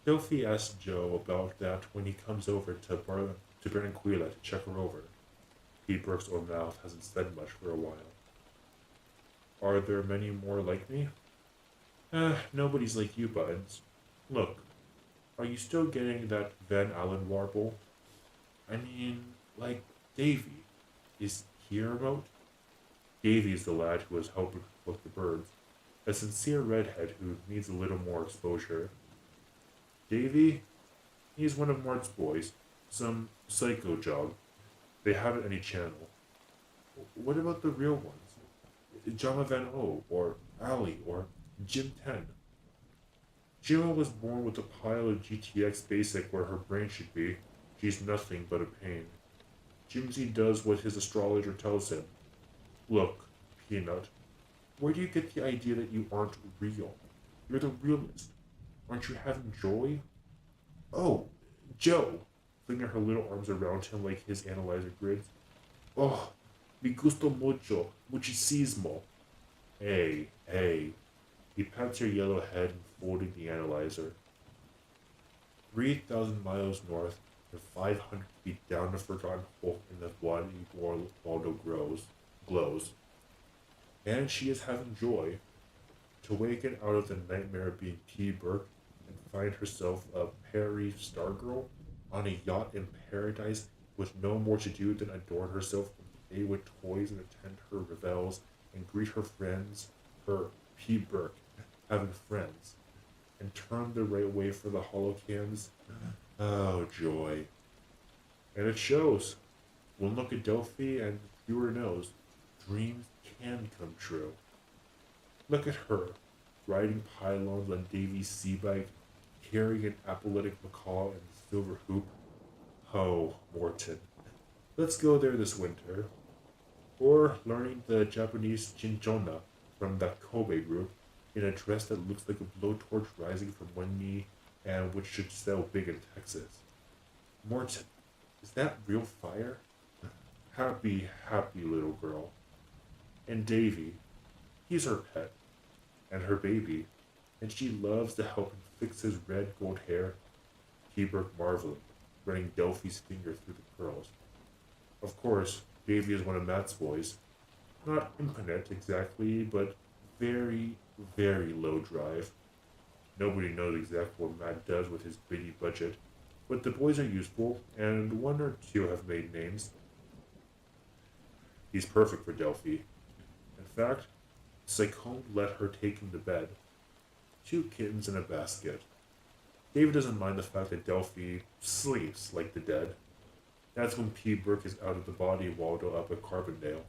Delphi asks Joe about that when he comes over to Bernaquila to check her over. Pete Burke's own mouth hasn't said much for a while. Are there many more like me? Nobody's like you, Buttons. Look, are you still getting that Van Allen warble? I mean, like Davy. Is he a remote? Davy's the lad who has helped with the birds. A sincere redhead who needs a little more exposure. Davy? He's one of Mart's boys. Some psycho job. They haven't any channel. What about the real ones? Jama Van O, or Ali, or Jim 10. Jima was born with a pile of GTX basic where her brain should be. She's nothing but a pain. Jimsy does what his astrologer tells him. Look, Peanut, where do you get the idea that you aren't real? You're the realist. Aren't you having joy? Oh, Joe, flinging her little arms around him like his analyzer grids. Oh, me gusto mucho, muchísimo. Hey. He pats her yellow head and folded the analyzer. 3,000 miles north and 500 feet down the forgotten hole in the Wadi Waldo glows. And she is having joy. To waken out of the nightmare of being T. Burke and find herself a Perry Stargirl on a yacht in paradise with no more to do than adorn herself and play with toys and attend her revels and greet her friends, her P. Burke, having friends, and turn the right way for the holocams. Oh, joy. And it shows. One look at Delphi and the viewer knows dreams can come true. Look at her, riding pylons on Davy's sea bike, carrying an apoplectic macaw in the silver hoop. Oh, Morton. Let's go there this winter. Or learning the Japanese chinchona from that Kobe group in a dress that looks like a blowtorch rising from one knee and which should sell big in Texas. Morton, is that real fire? Happy little girl. And Davy, he's her pet, and her baby, and she loves to help him fix his red gold hair. Hebert marveling, running Delphi's finger through the curls. Of course, Davy is one of Matt's boys. Not infinite exactly, but very low drive. Nobody knows exactly what Matt does with his bitty budget, but the boys are useful, and one or two have made names. He's perfect for Delphi. In fact, Sycombe let her take him to bed. 2 kittens in a basket. David doesn't mind the fact that Delphi sleeps like the dead. That's when P. Burke is out of the body Waldo up at Carbondale,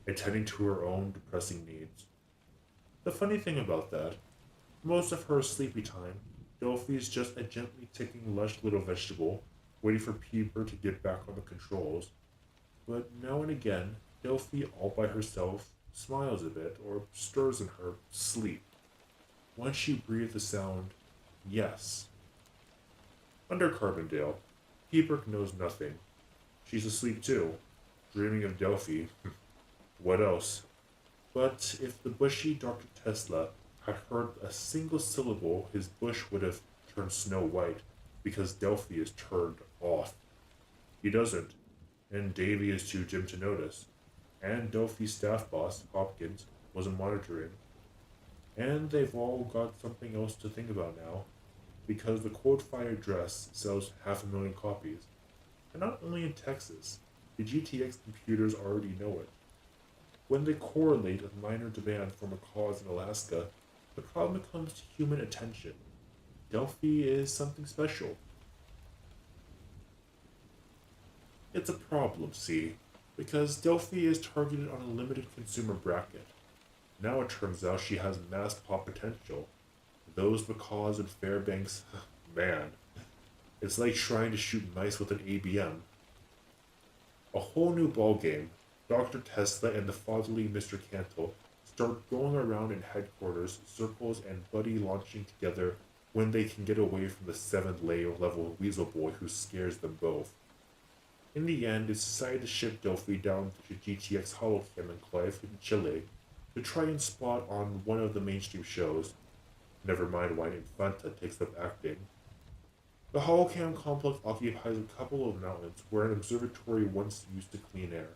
attending to her own depressing needs. The funny thing about that, most of her sleepy time, Delphi's just a gently ticking lush little vegetable, waiting for P. Burke to get back on the controls. But now and again, Delphi all by herself smiles a bit or stirs in her sleep. Once she breathed the sound, yes. Under Carbondale, Hebert knows nothing. She's asleep too, dreaming of Delphi. What else? But if the bushy Dr. Tesla had heard a single syllable, his bush would have turned snow white, because Delphi is turned off. He doesn't, and Davy is too dim to notice. And Delphi's staff boss, Hopkins, wasn't monitoring. And they've all got something else to think about now, because the Cold Fire dress sells 500,000 copies. And not only in Texas, the GTX computers already know it. When they correlate with minor demand from a cause in Alaska, the problem comes to human attention. Delphi is something special. It's a problem, see, because Delphi is targeted on a limited consumer bracket. Now it turns out she has mass pop potential. Those macaws in Fairbanks, man, it's like trying to shoot mice with an ABM. A whole new ballgame. Dr. Tesla and the fatherly Mr. Cantle start going around in headquarters, circles, and buddy launching together when they can get away from the 7th level weasel boy who scares them both. In the end, it's decided to ship Delphi down to GTX Holocam Enclave in Chile to try and spot on one of the mainstream shows. Never mind why Infanta takes up acting. The Holocam complex occupies a couple of mountains where an observatory once used to clean air.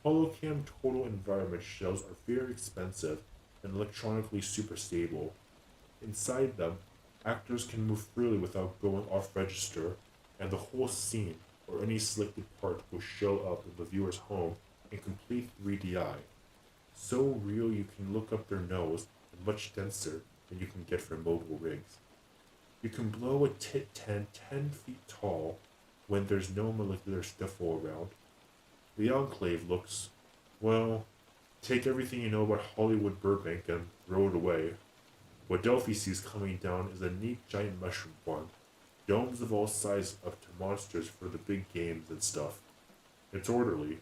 Holocam total environment shells are very expensive and electronically super stable. Inside them, actors can move freely without going off register, and the whole scene or any selected part will show up in the viewer's home in complete 3DI. So real you can look up their nose and much denser than you can get from mobile rigs. You can blow a tit 10 feet tall when there's no molecular stifle around. The Enclave looks, well, take everything you know about Hollywood Burbank and throw it away. What Delphi sees coming down is a neat giant mushroom farm, domes of all sizes up to monsters for the big games and stuff. It's orderly.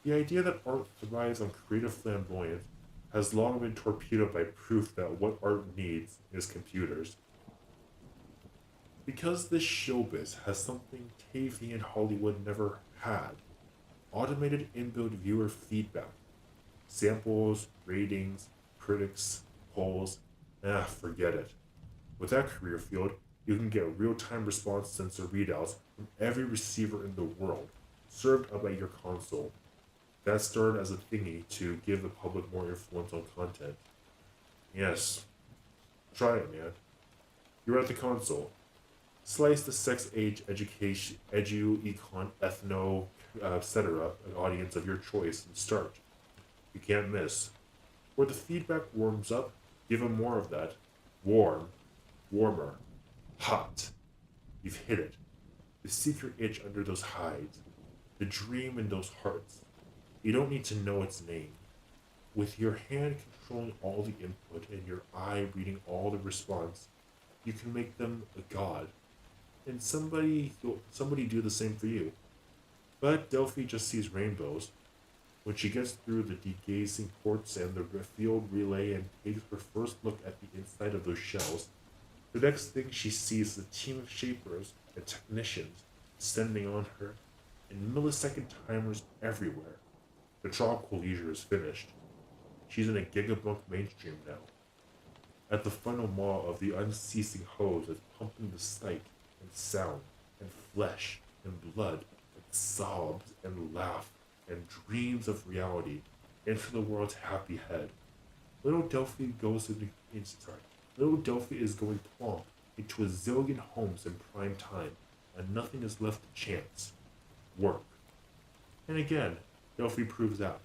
The idea that art thrives on creative flamboyance has long been torpedoed by proof that what art needs is computers. Because this showbiz has something TV and Hollywood never had, automated inbuilt viewer feedback. Samples, ratings, critics, polls, forget it. With that career field, you can get real-time response sensor readouts from every receiver in the world, served up at your console. That started as a thingy to give the public more influence on content. Yes, try it, man. You're at the console. Slice the sex, age, education, econ, ethno, etc. an audience of your choice and start. You can't miss. Where the feedback warms up, give them more of that. Warm, warmer, hot. You've hit it. The secret itch under those hides. The dream in those hearts. You don't need to know its name. With your hand controlling all the input and your eye reading all the response, you can make them a god. And somebody do the same for you. But Delphi just sees rainbows. When she gets through the degazing ports and the field relay and takes her first look at the inside of those shells, the next thing she sees is a team of shapers and technicians descending on her, and millisecond timers everywhere. The tropical leisure is finished. She's in a gigabunk mainstream now. At the final maw of the unceasing hose that's pumping the sight and sound and flesh and blood and sobs and laugh and dreams of reality into the world's happy head. Little Delphi goes in sorry. Little Delphi is going plump into a zillion homes in prime time, and nothing is left to chance. Work. And again, Delphi proves out.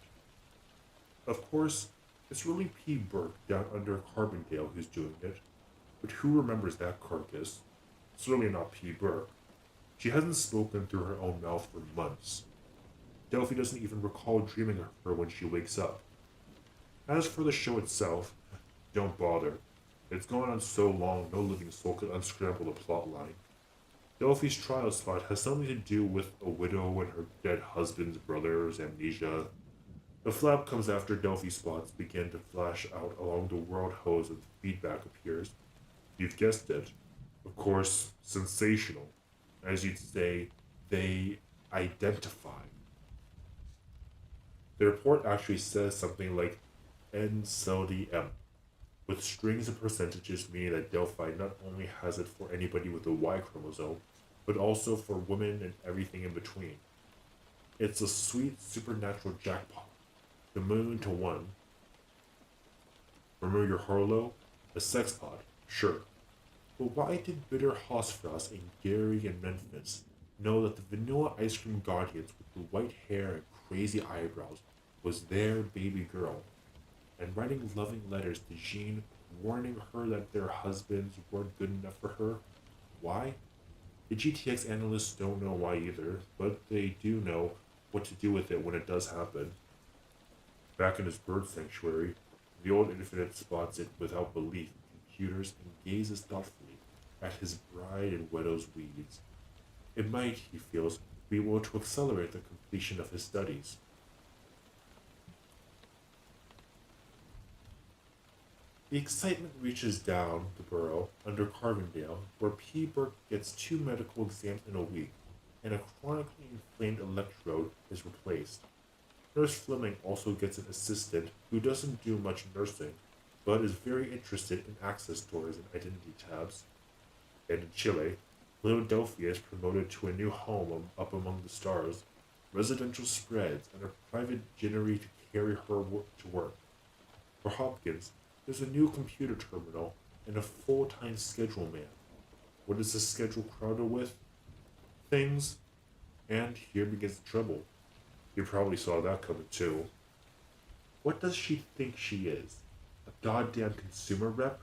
Of course, it's really P. Burke down under Carbondale who's doing it, but who remembers that carcass? Certainly not P. Burke. She hasn't spoken through her own mouth for months. Delphi doesn't even recall dreaming of her when she wakes up. As for the show itself, don't bother. It's gone on so long no living soul could unscramble the plot line. Delphi's trial spot has something to do with a widow and her dead husband's brother's amnesia. The flap comes after Delphi spots begin to flash out along the world hose and feedback appears. You've guessed it. Of course, sensational. As you'd say, they identify. The report actually says something like N so the M, with strings of percentages meaning that Delphi not only has it for anybody with a Y chromosome, but also for women and everything in between. It's a sweet supernatural jackpot. The moon to one. Remember your Harlow? A sex pod, sure. But why did bitter Hosfrost and Gary and Memphis know that the vanilla ice cream guardians with the white hair and crazy eyebrows was their baby girl, and writing loving letters to Jean warning her that their husbands weren't good enough for her? Why? The GTX analysts don't know why either, but they do know what to do with it when it does happen. Back in his bird sanctuary, the old Infinite spots it without belief in computers and gazes thoughtfully at his bride and widow's weeds. It might, he feels, be able to accelerate the completion of his studies. The excitement reaches down the burrow under Carbondale, where P. Burke gets 2 medical exams in a week, and a chronically inflamed electrode is replaced. Nurse Fleming also gets an assistant who doesn't do much nursing, but is very interested in access doors and identity tabs. And in Chile, little Delphi is promoted to a new home up among the stars, residential spreads, and a private ginnery to carry her to work. For Hopkins, there's a new computer terminal and a full-time schedule man. What is the schedule crowded with? Things. And here begins the trouble. You probably saw that coming too. What does she think she is? A goddamn consumer rep?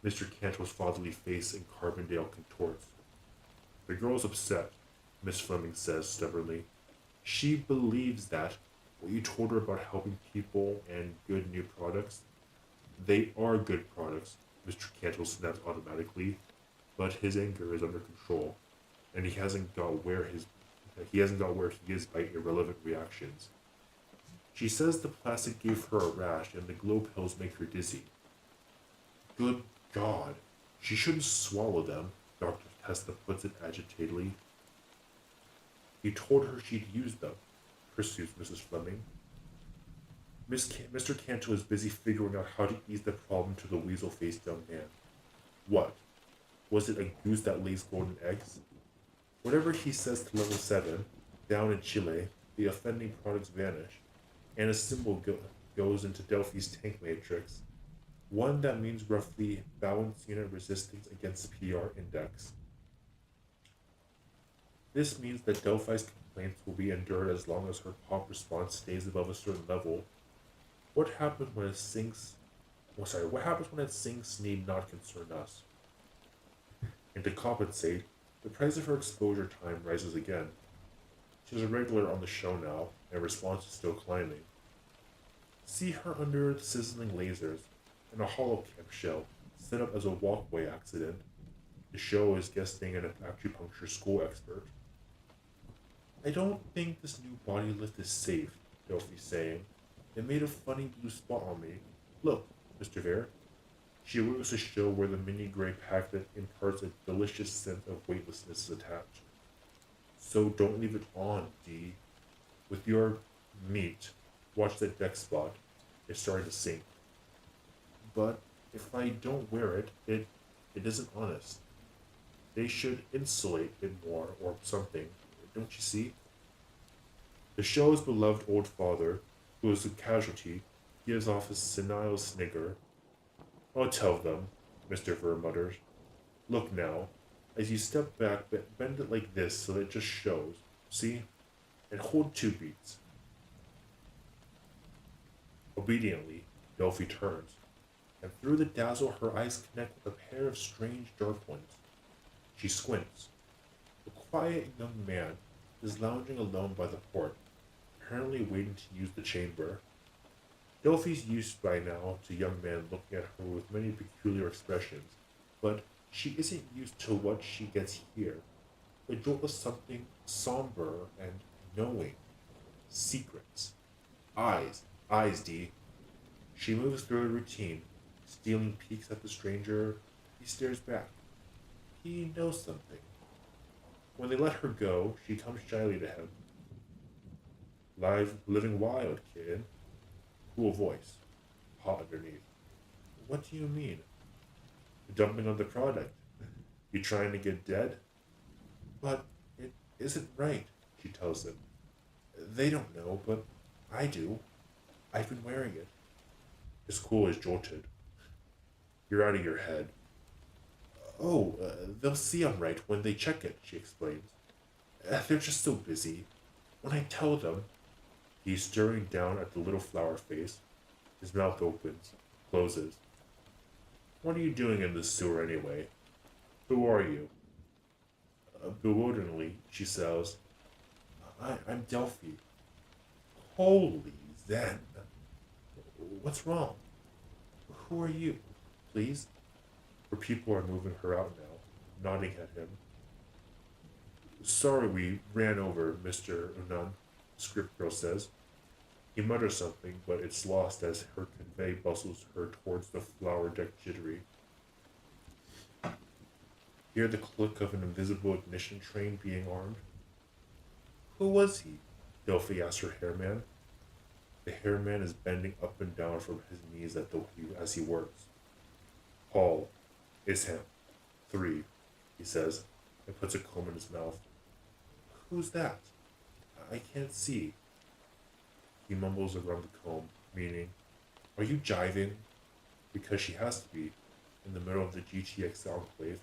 Mr. Cantwell's fatherly face in Carbondale contorts. The girl's upset, Miss Fleming says stubbornly. She believes that what you told her about helping people and good new products, they are good products, Mr. Cantwell snaps automatically, but his anger is under control, and he hasn't got where he is by irrelevant reactions. She says the plastic gave her a rash and the glow pills make her dizzy. Good God, she shouldn't swallow them, Dr. Testa puts it agitatedly. He told her she'd use them, pursues Mrs. Fleming. Mr. Cantor is busy figuring out how to ease the problem to the weasel-faced young man. What? Was it a goose that lays golden eggs? Whatever he says to level 7, down in Chile, the offending products vanish, and a symbol goes into Delphi's tank matrix. One that means roughly balance unit resistance against PR index. This means that Delphi's complaints will be endured as long as her pop response stays above a certain level. What happens when it sinks? What happens when it sinks need not concern us. And to compensate, the price of her exposure time rises again. She's a regular on the show now, and response is still climbing. See her under the sizzling lasers and a holocamp shell set up as a walkway accident. The show is guesting an acupuncture school expert. I don't think this new body lift is safe, Delphi's saying. It made a funny blue spot on me. Look, Mr. Vare. She wiggles to show where the mini gray pack that imparts a delicious sense of weightlessness is attached. So don't leave it on, D. With your meat, watch that deck spot. It's starting to sink. But if I don't wear it, it isn't honest. They should insulate it more or something, don't you see? The show's beloved old father, who is a casualty, gives off a senile snigger. I'll tell them, Mr. Ver mutters. Look now, as you step back, bend it like this so that it just shows. See? And hold 2 beats. Obediently, Delphi turns, and through the dazzle her eyes connect with a pair of strange dark ones. She squints. The quiet young man is lounging alone by the port, apparently waiting to use the chamber. Delphi's used by now to young men looking at her with many peculiar expressions, but she isn't used to what she gets here. A jolt of something somber and knowing. Secrets. Eyes, D. She moves through a routine, stealing peeks at the stranger. He stares back. He knows something. When they let her go, she comes shyly to him. Living wild, kid. Cool voice. Hot underneath. What do you mean? Dumping on the product. You trying to get dead? But it isn't right, she tells him. They don't know, but I do. I've been wearing it. His cool is jolted. You're out of your head. Oh, they'll see I'm right when they check it, she explains. They're just so busy. When I tell them, he's staring down at the little flower face. His mouth opens, closes. What are you doing in this sewer anyway? Who are you? Bewilderingly, she says, I'm Delphi. Holy Zen. What's wrong? Who are you? Please? Her people are moving her out now, nodding at him. Sorry we ran over, Mr. Unan, the script girl says. He mutters something, but it's lost as her convey bustles her towards the flower deck jittery. Hear the click of an invisible ignition train being armed. Who was he? Delphi asks her hairman. The hairman is bending up and down from his knees as he works. Paul, it's him. 3, he says, and puts a comb in his mouth. Who's that? I can't see. He mumbles around the comb, meaning, are you jiving? Because she has to be, in the middle of the GTX enclave.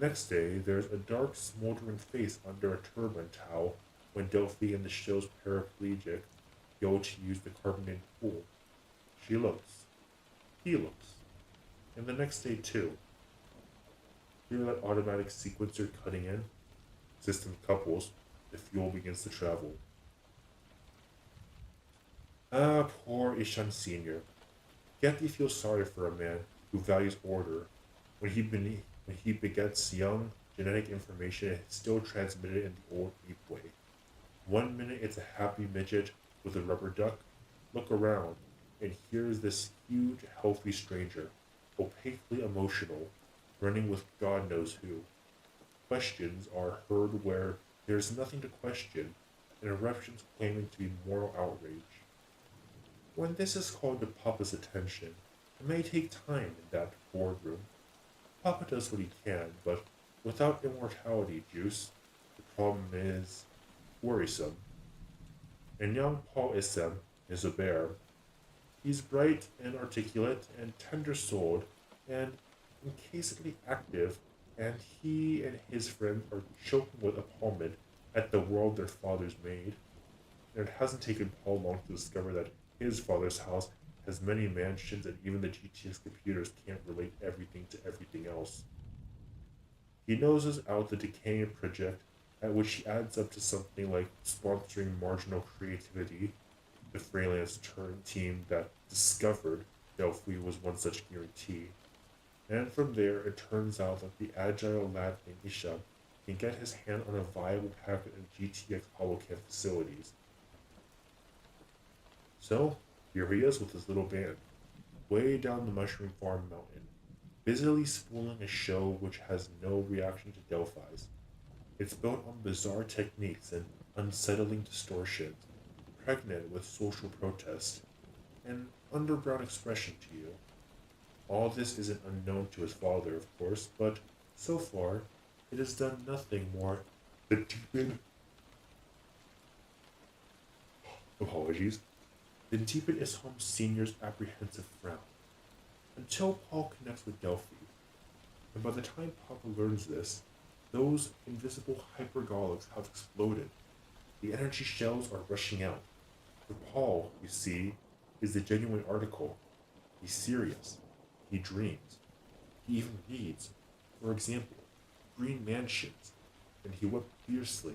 Next day, there's a dark, smoldering face under a turban towel when Delphi and the show's paraplegic go to use the carbonated pool. She looks. He looks. And the next day, too. Hear that automatic sequencer cutting in? System couples. The fuel begins to travel. Ah, poor Ishan Sr. Yet he feels sorry for a man who values order when he begets young, genetic information is still transmitted in the old ape way. 1 minute it's a happy midget with a rubber duck. Look around, and here's this huge, healthy stranger, opaquely emotional, running with God knows who. Questions are heard where there's nothing to question, and eruptions claiming to be moral outrage. When this is called to Papa's attention, it may take time in that boardroom. Papa does what he can, but without immortality juice, the problem is worrisome. And young Paul Issem is a bear. He's bright and articulate and tender-souled and incassedly active, and he and his friends are choking with appallment at the world their fathers made. And it hasn't taken Paul long to discover that his father's house has many mansions and even the GTX computers can't relate everything to everything else. He noses out the decaying project at which he adds up to something like sponsoring marginal creativity, the freelance team that discovered Delphi was one such guarantee. And from there, it turns out that the agile lad named Isha can get his hand on a viable packet of GTX HoloCAM facilities. So, here he is with his little band, way down the Mushroom Farm mountain, busily spooling a show which has no reaction to Delphi's. It's built on bizarre techniques and unsettling distortions, pregnant with social protest, and underground expression to you. All this isn't unknown to his father, of course, but so far, it has done nothing more than apologies, than deepen Isham Sr.'s apprehensive frown, until Paul connects with Delphi. And by the time Papa learns this, those invisible hypergolics have exploded. The energy shells are rushing out. For Paul, you see, is the genuine article. He's serious. He dreams. He even reads. For example, Green Mansions, and he wept fiercely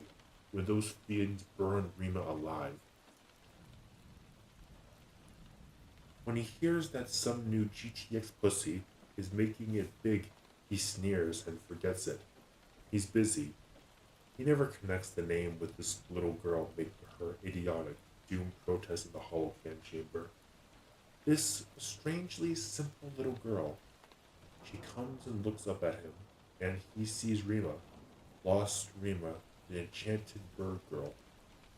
when those fiends burned Rima alive. When he hears that some new GTX pussy is making it big, he sneers and forgets it. He's busy. He never connects the name with this little girl making her idiotic, doomed protest in the holocam chamber. This strangely simple little girl. She comes and looks up at him, and he sees Rima, lost Rima, the enchanted bird girl,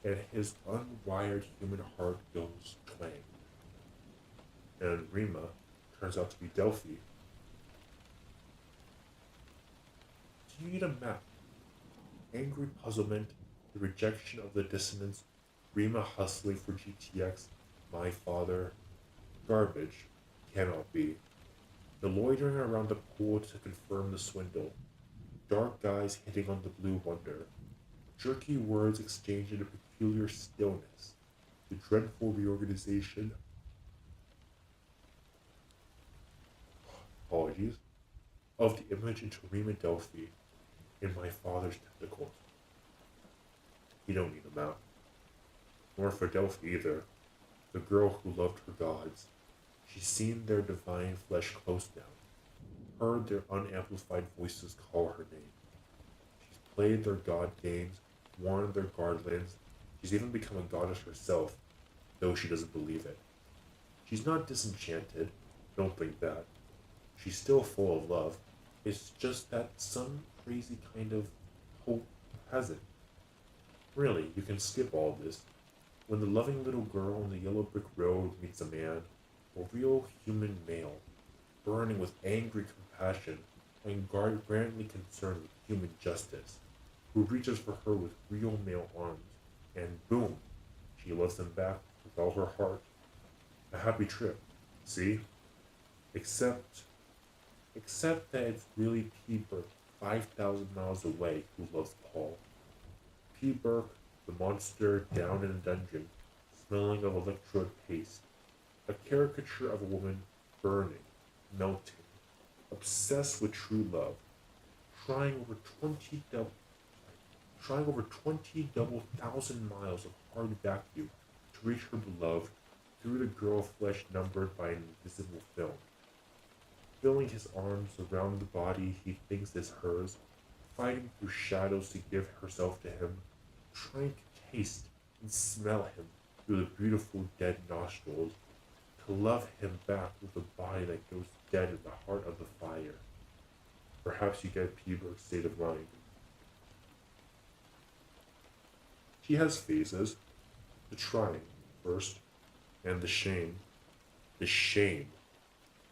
and his unwired human heart goes twang. And Rima turns out to be Delphi. Do you need a map? Angry puzzlement, the rejection of the dissonance, Rima hustling for GTX, my father. Garbage. Cannot be. The loitering around the pool to confirm the swindle. Dark guys hitting on the blue wonder. Jerky words exchanged in a peculiar stillness. The dreadful reorganization. Apologies. Of the image into Rima Delphi. in my father's tentacles. You don't need a map. Nor for Delphi either, the girl who loved her gods. She's seen their divine flesh close down, heard their unamplified voices call her name. She's played their god games, worn their guardlands. She's even become a goddess herself, though she doesn't believe it. She's not disenchanted, don't think that. She's still full of love. It's just that some crazy kind of hope hasn't. Really, you can skip all this. When the loving little girl on the yellow brick road meets a man, a real human male, burning with angry compassion and grandly concerned with human justice, who reaches for her with real male arms, and boom, she loves him back with all her heart. A happy trip, see? Except, except that it's really P. Burke, 5,000 miles away, who loves Paul. P. Burke, the monster down in a dungeon, smelling of electrode paste, a caricature of a woman burning, melting, obsessed with true love, trying over 20 double thousand miles of hard vacuum to reach her beloved through the girl flesh numbered by an invisible film, filling his arms around the body he thinks is hers, fighting through shadows to give herself to him, trying to taste and smell him through the beautiful dead nostrils, to love him back with a body that goes dead in the heart of the fire. Perhaps you get P. Burke's state of mind. She has phases. The trying, first, and the shame. The shame.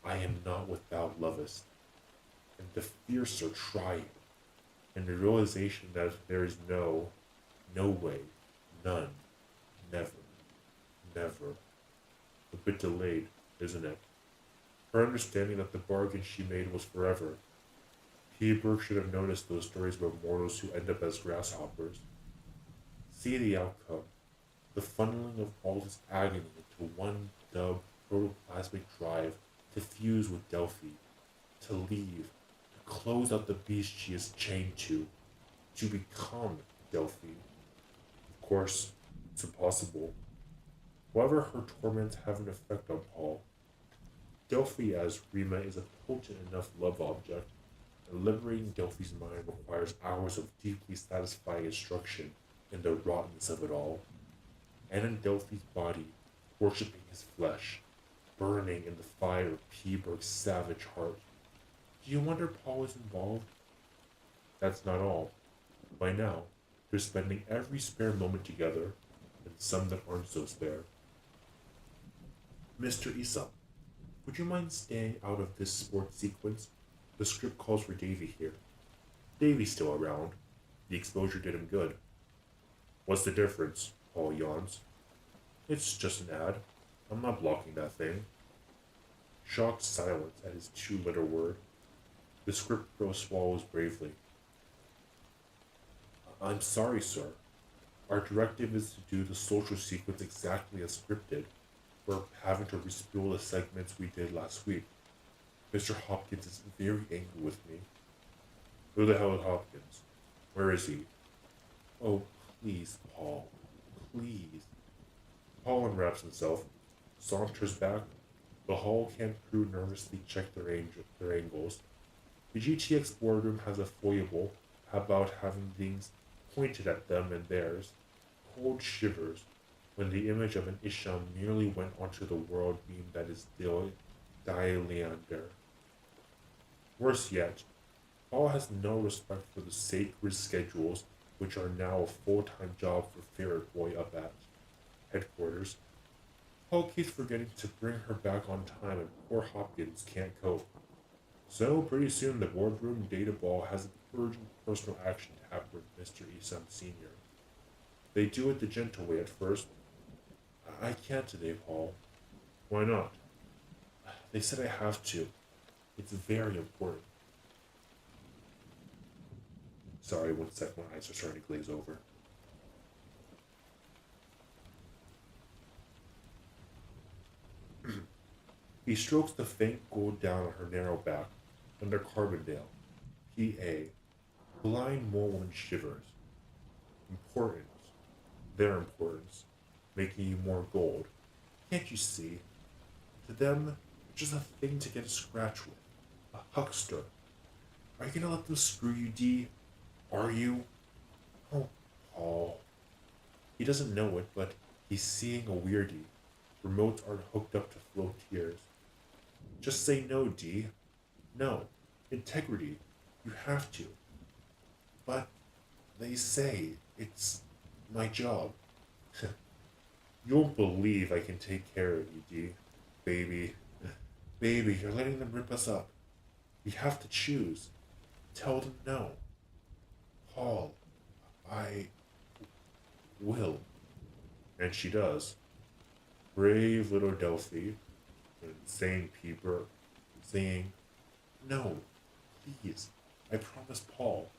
I am not what thou lovest. And the fiercer trying. And the realization that there is no way, none, never, never. A bit delayed, isn't it? Her understanding that the bargain she made was forever. P. Burke should have noticed those stories about mortals who end up as grasshoppers. See the outcome, the funneling of all this agony into one dub protoplasmic drive to fuse with Delphi, to leave, to close out the beast she is chained to become Delphi. Of course, it's impossible. However, her torments have an effect on Paul. Delphi as Rima is a potent enough love object, and liberating Delphi's mind requires hours of deeply satisfying instruction in the rottenness of it all, and in Delphi's body, worshipping his flesh, burning in the fire of P. Burke's savage heart. Do you wonder Paul is involved? That's not all. By now, they're spending every spare moment together, and some that aren't so spare. Mr. Aesop, would you mind staying out of this sports sequence? The script calls for Davy here. Davy's still around. The exposure did him good. What's the difference? Paul yawns. It's just an ad. I'm not blocking that thing. Shocked silence at his two-letter word. The script pro swallows bravely. I'm sorry, sir. Our directive is to do the social sequence exactly as scripted. We're having to respool the segments we did last week. Mr. Hopkins is very angry with me. Who the hell is Hopkins? Where is he? Oh, please, Paul. Please. Paul unwraps himself, saunters back. The hall camp crew nervously check their angles. The GTX boardroom has a foible about having things pointed at them and theirs. Cold shivers when the image of an Isham merely went onto the world beam that is still Dialeander. Worse yet, Paul has no respect for the sacred schedules, which are now a full-time job for Ferret Boy up at headquarters. Paul keeps forgetting to bring her back on time and poor Hopkins can't cope. So pretty soon the boardroom data ball has an urgent personal action to happen with Mr. Isam Sr. They do it the gentle way at first. I can't today, Paul. Why not? They said I have to. It's very important. Sorry, one sec, my eyes are starting to glaze over. He strokes the faint gold down on her narrow back, under Carbondale, PA. Blind Moleman shivers. Importance, their importance, making you more gold. Can't you see? To them, you're just a thing to get a scratch with. A huckster. Are you gonna let them screw you, D? Are you? Oh, Paul. He doesn't know it, but he's seeing a weirdie. Remotes aren't hooked up to flow tears. Just say no, D. No. Integrity. You have to. But they say it's my job. You won't believe I can take care of you, D. Baby. Baby, you're letting them rip us up. We have to choose. Tell them no. Paul, I will. And she does. Brave little Delphi, and insane Peeper, saying, no, please, I promise Paul.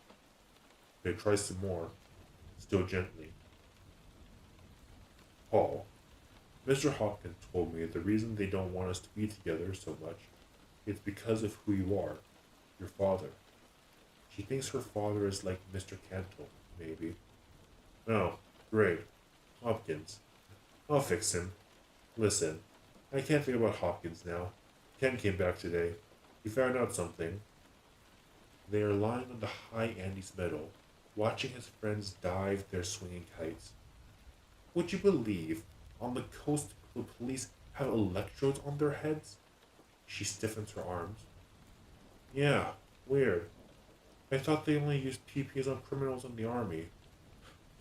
They try some more, still gently. Paul, Mr. Hopkins told me the reason they don't want us to be together so much is because of who you are, your father. She thinks her father is like Mr. Cantle, maybe. Oh, great. Hopkins. I'll fix him. Listen, I can't think about Hopkins now. Ken came back today. He found out something. They are lying on the high Andes Meadow, watching his friends dive their swinging kites. Would you believe on the coast the police have electrodes on their heads? She stiffens her arms. Yeah, weird. I thought they only used PPs on criminals in the army.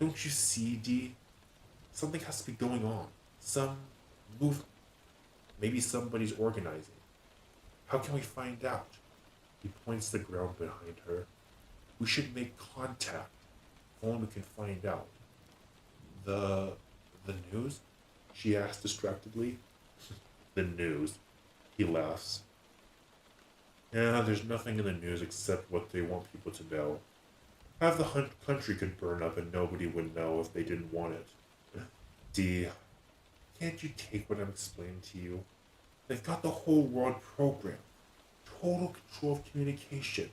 Don't you see, D? Something has to be going on. Some movement. Maybe somebody's organizing. How can we find out? He points to the ground behind her. We should make contact. If only we can find out. The news? She asks distractedly. The news. He laughs. Yeah, there's nothing in the news except what they want people to know. Half the country could burn up and nobody would know if they didn't want it. D, can't you take what I'm explaining to you? They've got the whole world programmed. Total control of communication.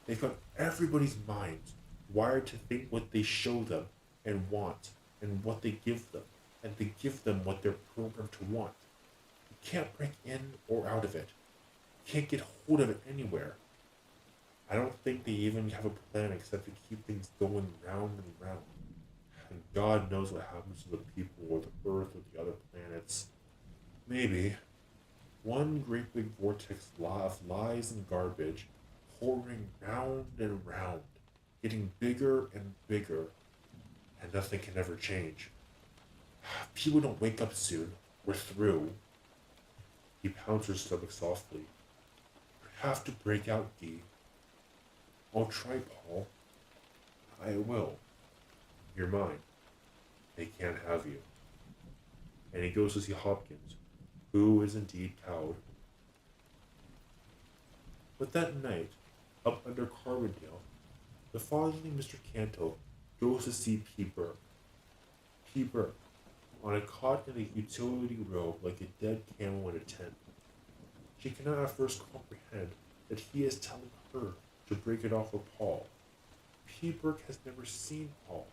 They've got everybody's minds wired to think what they show them and want and what they give them. And they give them what they're programmed to want. You can't break in or out of it. You can't get hold of it anywhere. I don't think they even have a plan except to keep things going round and round. And God knows what happens to the people or the Earth or the other planets. Maybe. One great big vortex of lies and garbage, pouring round and round, getting bigger and bigger, and nothing can ever change. People don't wake up soon. We're through. He pounds her stomach softly. You have to break out, Dee. I'll try, Paul. I will. You're mine. They can't have you. And he goes to see Hopkins, who is indeed cowed. But that night, up under Carbondale, the fatherly Mr. Canto goes to see Peeper. Peeper, on a cot in a utility robe like a dead camel in a tent. She cannot at first comprehend that he is telling her to break it off with Paul. Peeper has never seen Paul.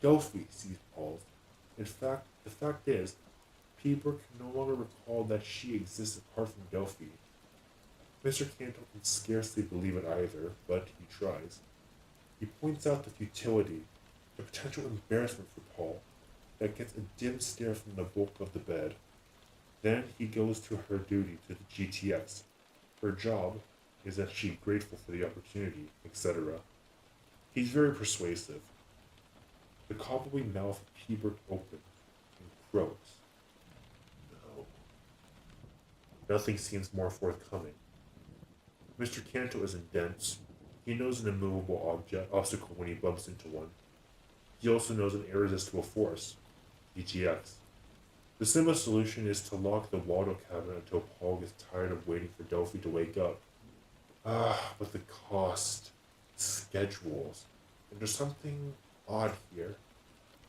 Delphi sees Paul. In fact, the fact is, Peeper can no longer recall that she exists apart from Delphi. Mr. Canto can scarcely believe it either, but he tries. He points out the futility, the potential embarrassment for Paul, that gets a dim stare from the bulk of the bed. Then he goes to her duty to the GTX. Her job is that she's grateful for the opportunity, etc. He's very persuasive. The cobbly mouth of Peeper opens and croaks. No. Nothing seems more forthcoming. Mr. Canto isn't dense. He knows an immovable obstacle when he bumps into one. He also knows an irresistible force, GTX. The simple solution is to lock the Waldo cabinet until Paul gets tired of waiting for Delphi to wake up. But the cost, schedules, and there's something odd here.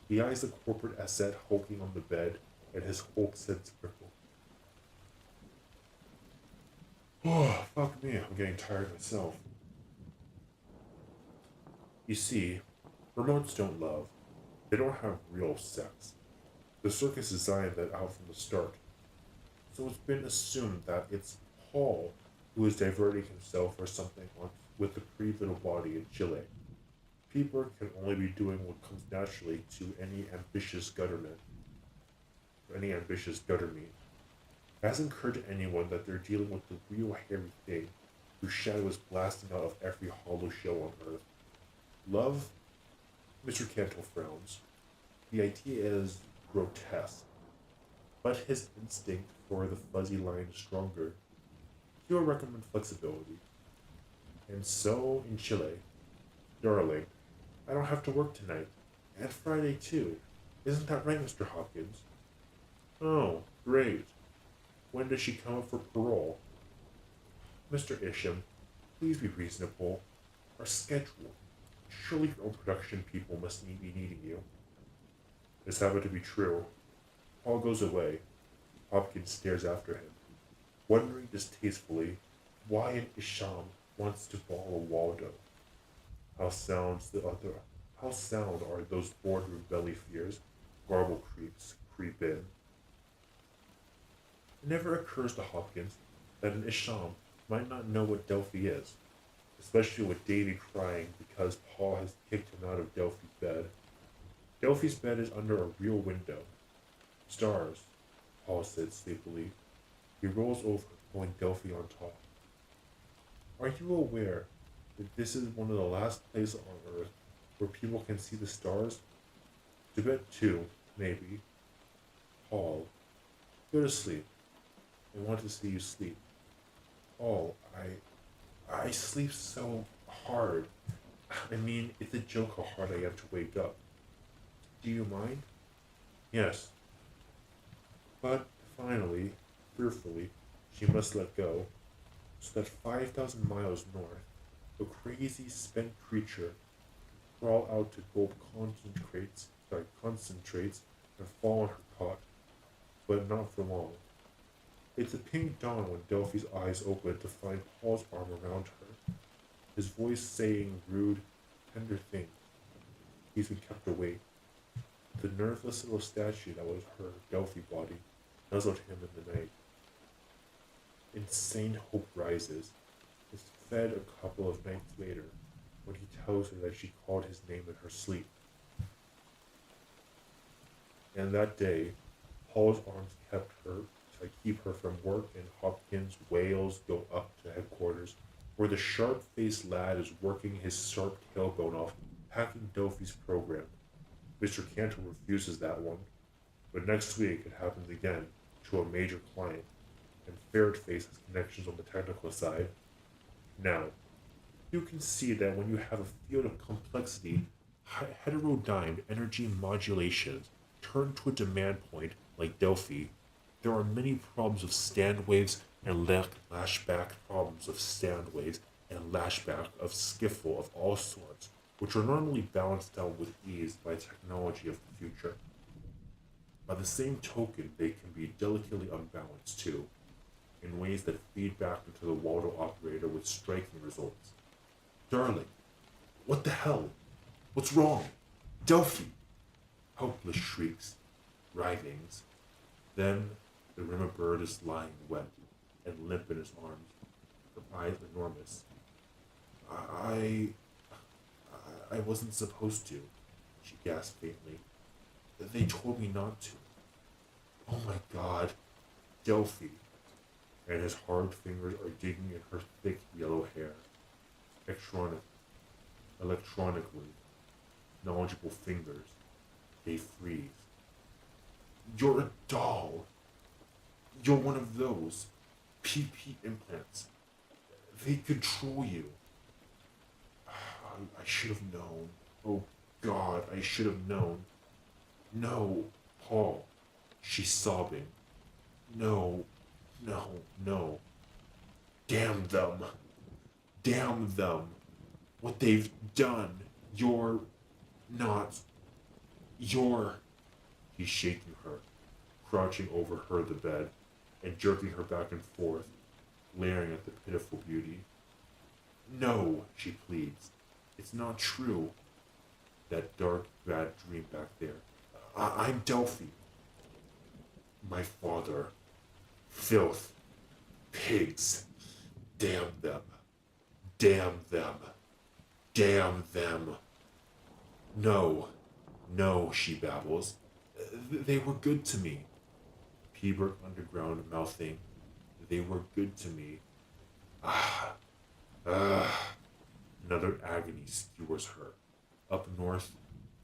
He eyes the corporate asset hulking on the bed, and his Hulk sense prickle. Oh, fuck me, I'm getting tired myself. You see, remotes don't love. They don't have real sex. The circus designed that out from the start. So it's been assumed that it's Paul who is diverting himself or something on, with the pretty little body in Chile. People can only be doing what comes naturally to any ambitious gutter meat. It hasn't occurred to anyone that they're dealing with the real hairy thing whose shadow is blasting out of every hollow shell on Earth. Love? Mr. Cantle frowns. The idea is grotesque, but his instinct for the fuzzy line is stronger. He will recommend flexibility. And so, in Chile, darling, I don't have to work tonight. And Friday, too. Isn't that right, Mr. Hopkins? Oh, great. When does she come up for parole? Mr. Isham, please be reasonable. Our schedule. Surely your own production people must be needing you. This happened to be true. Paul goes away. Hopkins stares after him, wondering distastefully why an Isham wants to borrow Waldo. How sounds the other how sound are those boardroom belly fears? Garble creeps creep in. It never occurs to Hopkins that an Isham might not know what Delphi is, especially with Davy crying because Paul has kicked him out of Delphi's bed. Delphi's bed is under a real window. Stars, Paul said sleepily. He rolls over, pulling Delphi on top. Are you aware that this is one of the last places on Earth where people can see the stars? Tibet too, maybe. Paul, go to sleep. I want to see you sleep. Paul, I sleep so hard. I mean, it's a joke how hard I am to wake up. Do you mind? Yes. But finally, fearfully, she must let go, so that 5,000 miles north, the crazy spent creature crawl out to gulp concentrates and fall on her cot, but not for long. It's a pink dawn when Delphi's eyes open to find Paul's arm around her, his voice saying rude, tender things. He's been kept awake. The nerveless little statue that was her Delphi body nuzzled him in the night. Insane hope rises, is fed a couple of nights later when he tells her that she called his name in her sleep. And that day, Paul's arms kept her to keep her from work, and Hopkins' wails go up to headquarters, where the sharp-faced lad is working his sharp tailbone off, packing Delphi's program. Mr. Cantor refuses that one, but next week it happens again to a major client, and Ferretface has connections on the technical side. Now, you can see that when you have a field of complexity, heterodyne energy modulations turned to a demand point like Delphi, there are many problems of stand waves and lashback problems of stand waves and lashback of skiffle of all sorts, which are normally balanced out with ease by technology of the future. By the same token, they can be delicately unbalanced too, in ways that feed back into the Waldo operator with striking results. Darling, what the hell? What's wrong? Delphi! Helpless shrieks, writhings. Then the Rimmer bird is lying wet and limp in his arms, her eyes enormous. I I wasn't supposed to, she gasped faintly. They told me not to. Oh my god, Delphi. And his hard fingers are digging in her thick yellow hair. Electronically, knowledgeable fingers, they freeze. You're a doll. You're one of those PP implants. They control you. I should have known. Oh God, I should have known. No, Paul. She's sobbing. No, no, no. Damn them. Damn them. What they've done. You're not. You're. He's shaking her, crouching over her the bed, and jerking her back and forth, glaring at the pitiful beauty. No, she pleads. It's not true. That dark, bad dream back there. I'm Delphi. My father. Filth. Pigs. Damn them. Damn them. Damn them. No. No, she babbles. They were good to me. Peabrook underground mouthing. They were good to me. Ah. Ah. Another agony skewers her. Up north,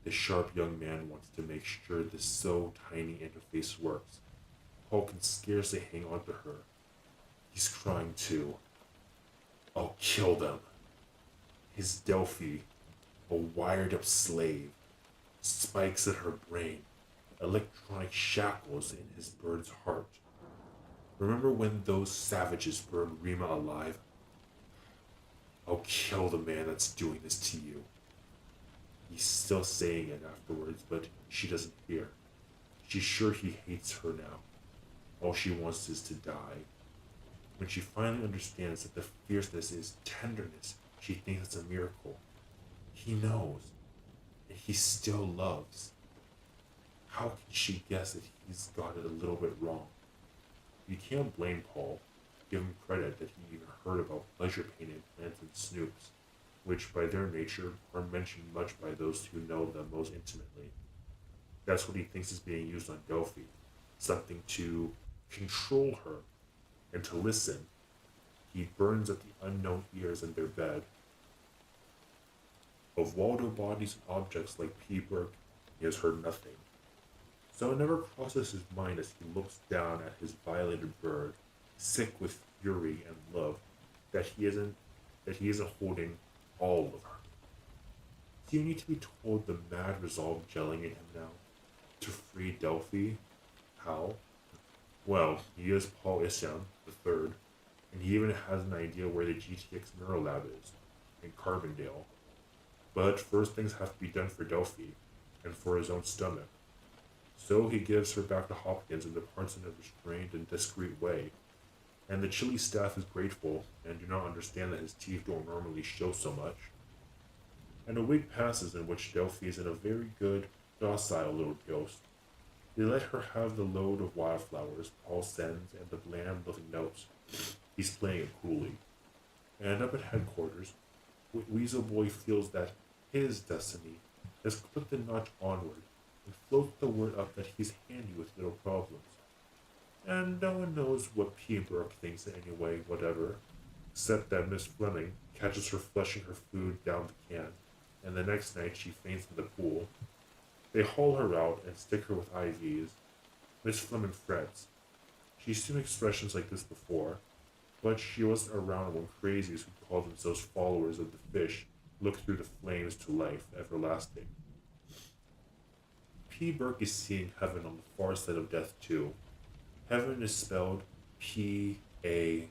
the sharp young man wants to make sure this so tiny interface works. Paul can scarcely hang on to her. He's crying too. I'll kill them. His Delphi, a wired up slave, spikes in her brain, electronic shackles in his bird's heart. Remember when those savages burned Rima alive? I'll kill the man that's doing this to you. He's still saying it afterwards, but she doesn't hear. She's sure he hates her now. All she wants is to die. When she finally understands that the fierceness is tenderness, she thinks it's a miracle. He knows, and he still loves. How can she guess that he's got it a little bit wrong? You can't blame Paul. Give him credit that he even heard about pleasure pain implants and snoops, which by their nature are mentioned much by those who know them most intimately. That's what he thinks is being used on Delphi, something to control her and to listen. He burns at the unknown ears in their bed. Of Waldo bodies and objects like Peabrook, he has heard nothing. So it never crosses his mind as he looks down at his violated bird, sick with fury and love, that he isn't holding all of her. Do you need to be told the mad resolve gelling in him now? To free Delphi? How? Well, he is Paul Isam the third, and he even has an idea where the GTX Neurolab is, in Carbondale. But first things have to be done for Delphi, and for his own stomach. So he gives her back to Hopkins and departs in a restrained and discreet way. And the chilly staff is grateful, and do not understand that his teeth don't normally show so much. And a week passes in which Delphi is in a very good, docile little ghost. They let her have the load of wildflowers Paul sends and the bland loving notes. He's playing it coolly. And up at headquarters, Weasel Boy feels that his destiny has clipped the notch onward and floats the word up that he's handy with little problems. And no one knows what Peabrook thinks anyway, whatever, except that Miss Fleming catches her flushing her food down the can, and the next night she faints in the pool. They haul her out and stick her with IVs. Miss Fleming frets. She's seen expressions like this before, but she wasn't around when crazies who called themselves followers of the fish looked through the flames to life everlasting. P. Burke is seeing heaven on the far side of death too. Heaven is spelled P-A-U-1.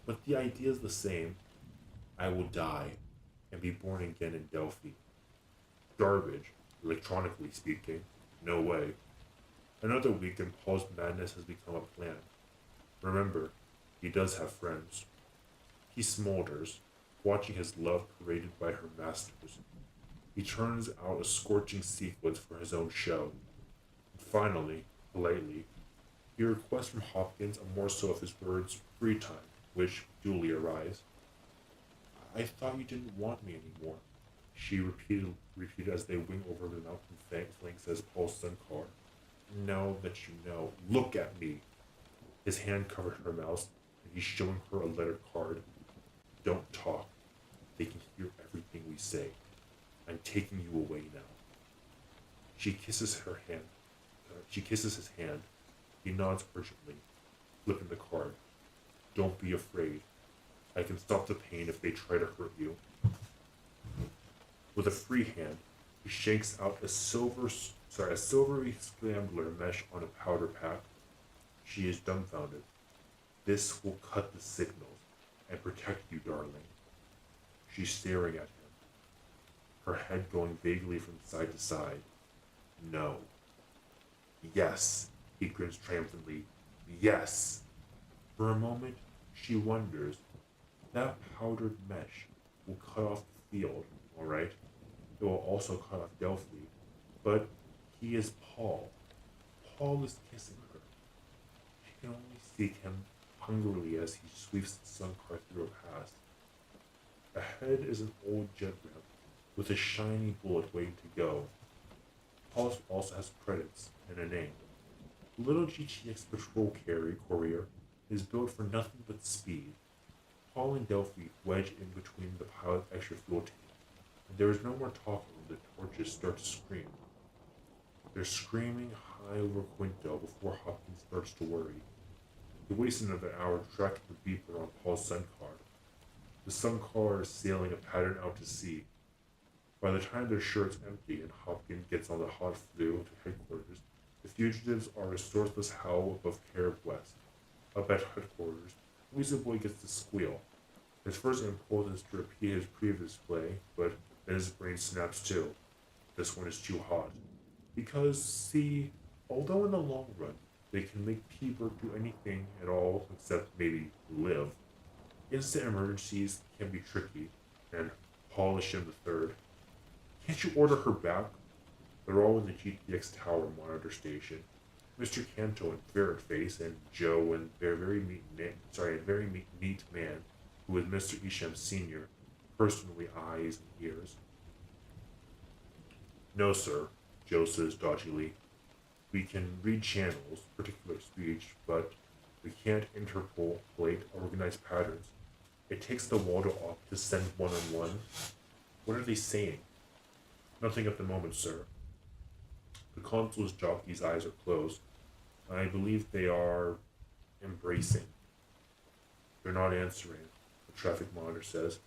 But the idea is the same. I will die and be born again in Delphi. Garbage, electronically speaking. No way. Another week and Paul's madness has become a plan. Remember, he does have friends. He smolders, watching his love paraded by her masters. He turns out a scorching sequence for his own show. And finally, politely, he requests from Hopkins a morsel of his bird's free time, which duly arrives. I thought you didn't want me anymore, she repeated as they wing over the mountain flanks as Paul's sun car. Now that you know, look at me. His hand covered her mouth, and he's showing her a letter card. Don't talk. They can hear everything we say. I'm taking you away now. She kisses her hand. She kisses his hand. He nods urgently, flipping the card. Don't be afraid. I can stop the pain if they try to hurt you. With a free hand, he shakes out a silvery scrambler mesh on a powder pack. She is dumbfounded. This will cut the signals and protect you, darling. She's staring at him, her head going vaguely from side to side. No. Yes, he grins triumphantly. Yes. For a moment, she wonders, that powdered mesh, will cut off the field, all right? It will also cut off Delphi. But he is Paul. Paul is kissing her. She can only seek him hungrily as he sweeps the sun car through her past. Ahead is an old jet ramp with a shiny bullet waiting to go. Paul also has credits and a name. The little GTX patrol courier is built for nothing but speed. Paul and Delphi wedge in between the pilot's extra fuel tank, and there is no more talking when the torches start to scream. They're screaming high over Quinto before Hopkins starts to worry. He wastes another hour tracking the beeper on Paul's sun card. The sun car is sailing a pattern out to sea. By the time their shirt's empty and Hopkins gets on the hot flu to headquarters, the fugitives are a sourceless howl above Carib West. Up at headquarters, Weasel Boy gets to squeal. His first impulse is to repeat his previous play, but then his brain snaps too. This one is too hot. Because, see, although in the long run, they can make people do anything at all except maybe live, instant emergencies can be tricky, and polish in the third. Can't you order her back? They're all in the GTX tower monitor station. Mr. Canto and Ferret Face and Joe and their very neat man, who is Mr. Isham Sr., personally eyes and ears. No, sir, Joe says dodgily. We can read channels, particular speech, but we can't interpolate organized patterns. It takes the water off to send one-on-one. What are they saying? Nothing at the moment, sir. The console's jockey's eyes are closed. I believe they are embracing. They're not answering, the traffic monitor says.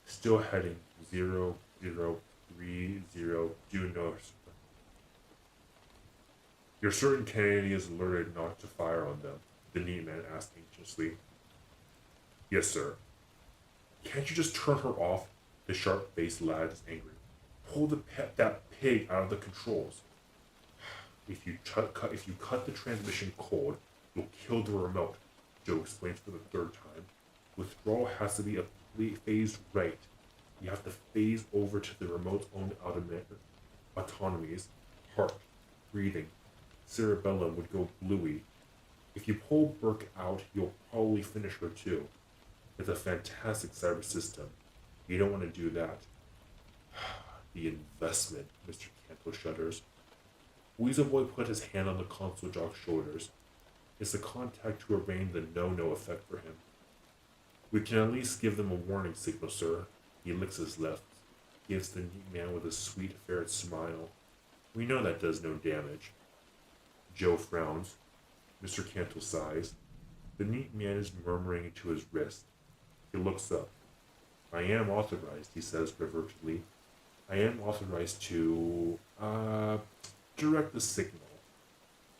Still heading 0030 due north. You're certain Kennedy is alerted not to fire on them? The neat man asked anxiously. Yes, sir. Can't you just turn her off? The sharp-faced lad is angry. Pull that pig out of the controls. If you cut the transmission cold, you'll kill the remote, Joe explains for the third time. Withdrawal has to be a phased right. You have to phase over to the remote's own autonomies. Heart, breathing, cerebellum would go bluey. If you pull Burke out, you'll probably finish her too. It's a fantastic cyber system. You don't want to do that. The investment, Mr. Canto shudders. Weasel Boy put his hand on the console jock's shoulders. It's the contact to arraign the no-no effect for him. We can at least give them a warning signal, sir. He licks his lips, gives the neat man with a sweet ferret smile. We know that does no damage. Joe frowns. Mr. Canto sighs. The neat man is murmuring into his wrist. He looks up. I am authorized, he says revertedly. I am authorized to, direct the signal.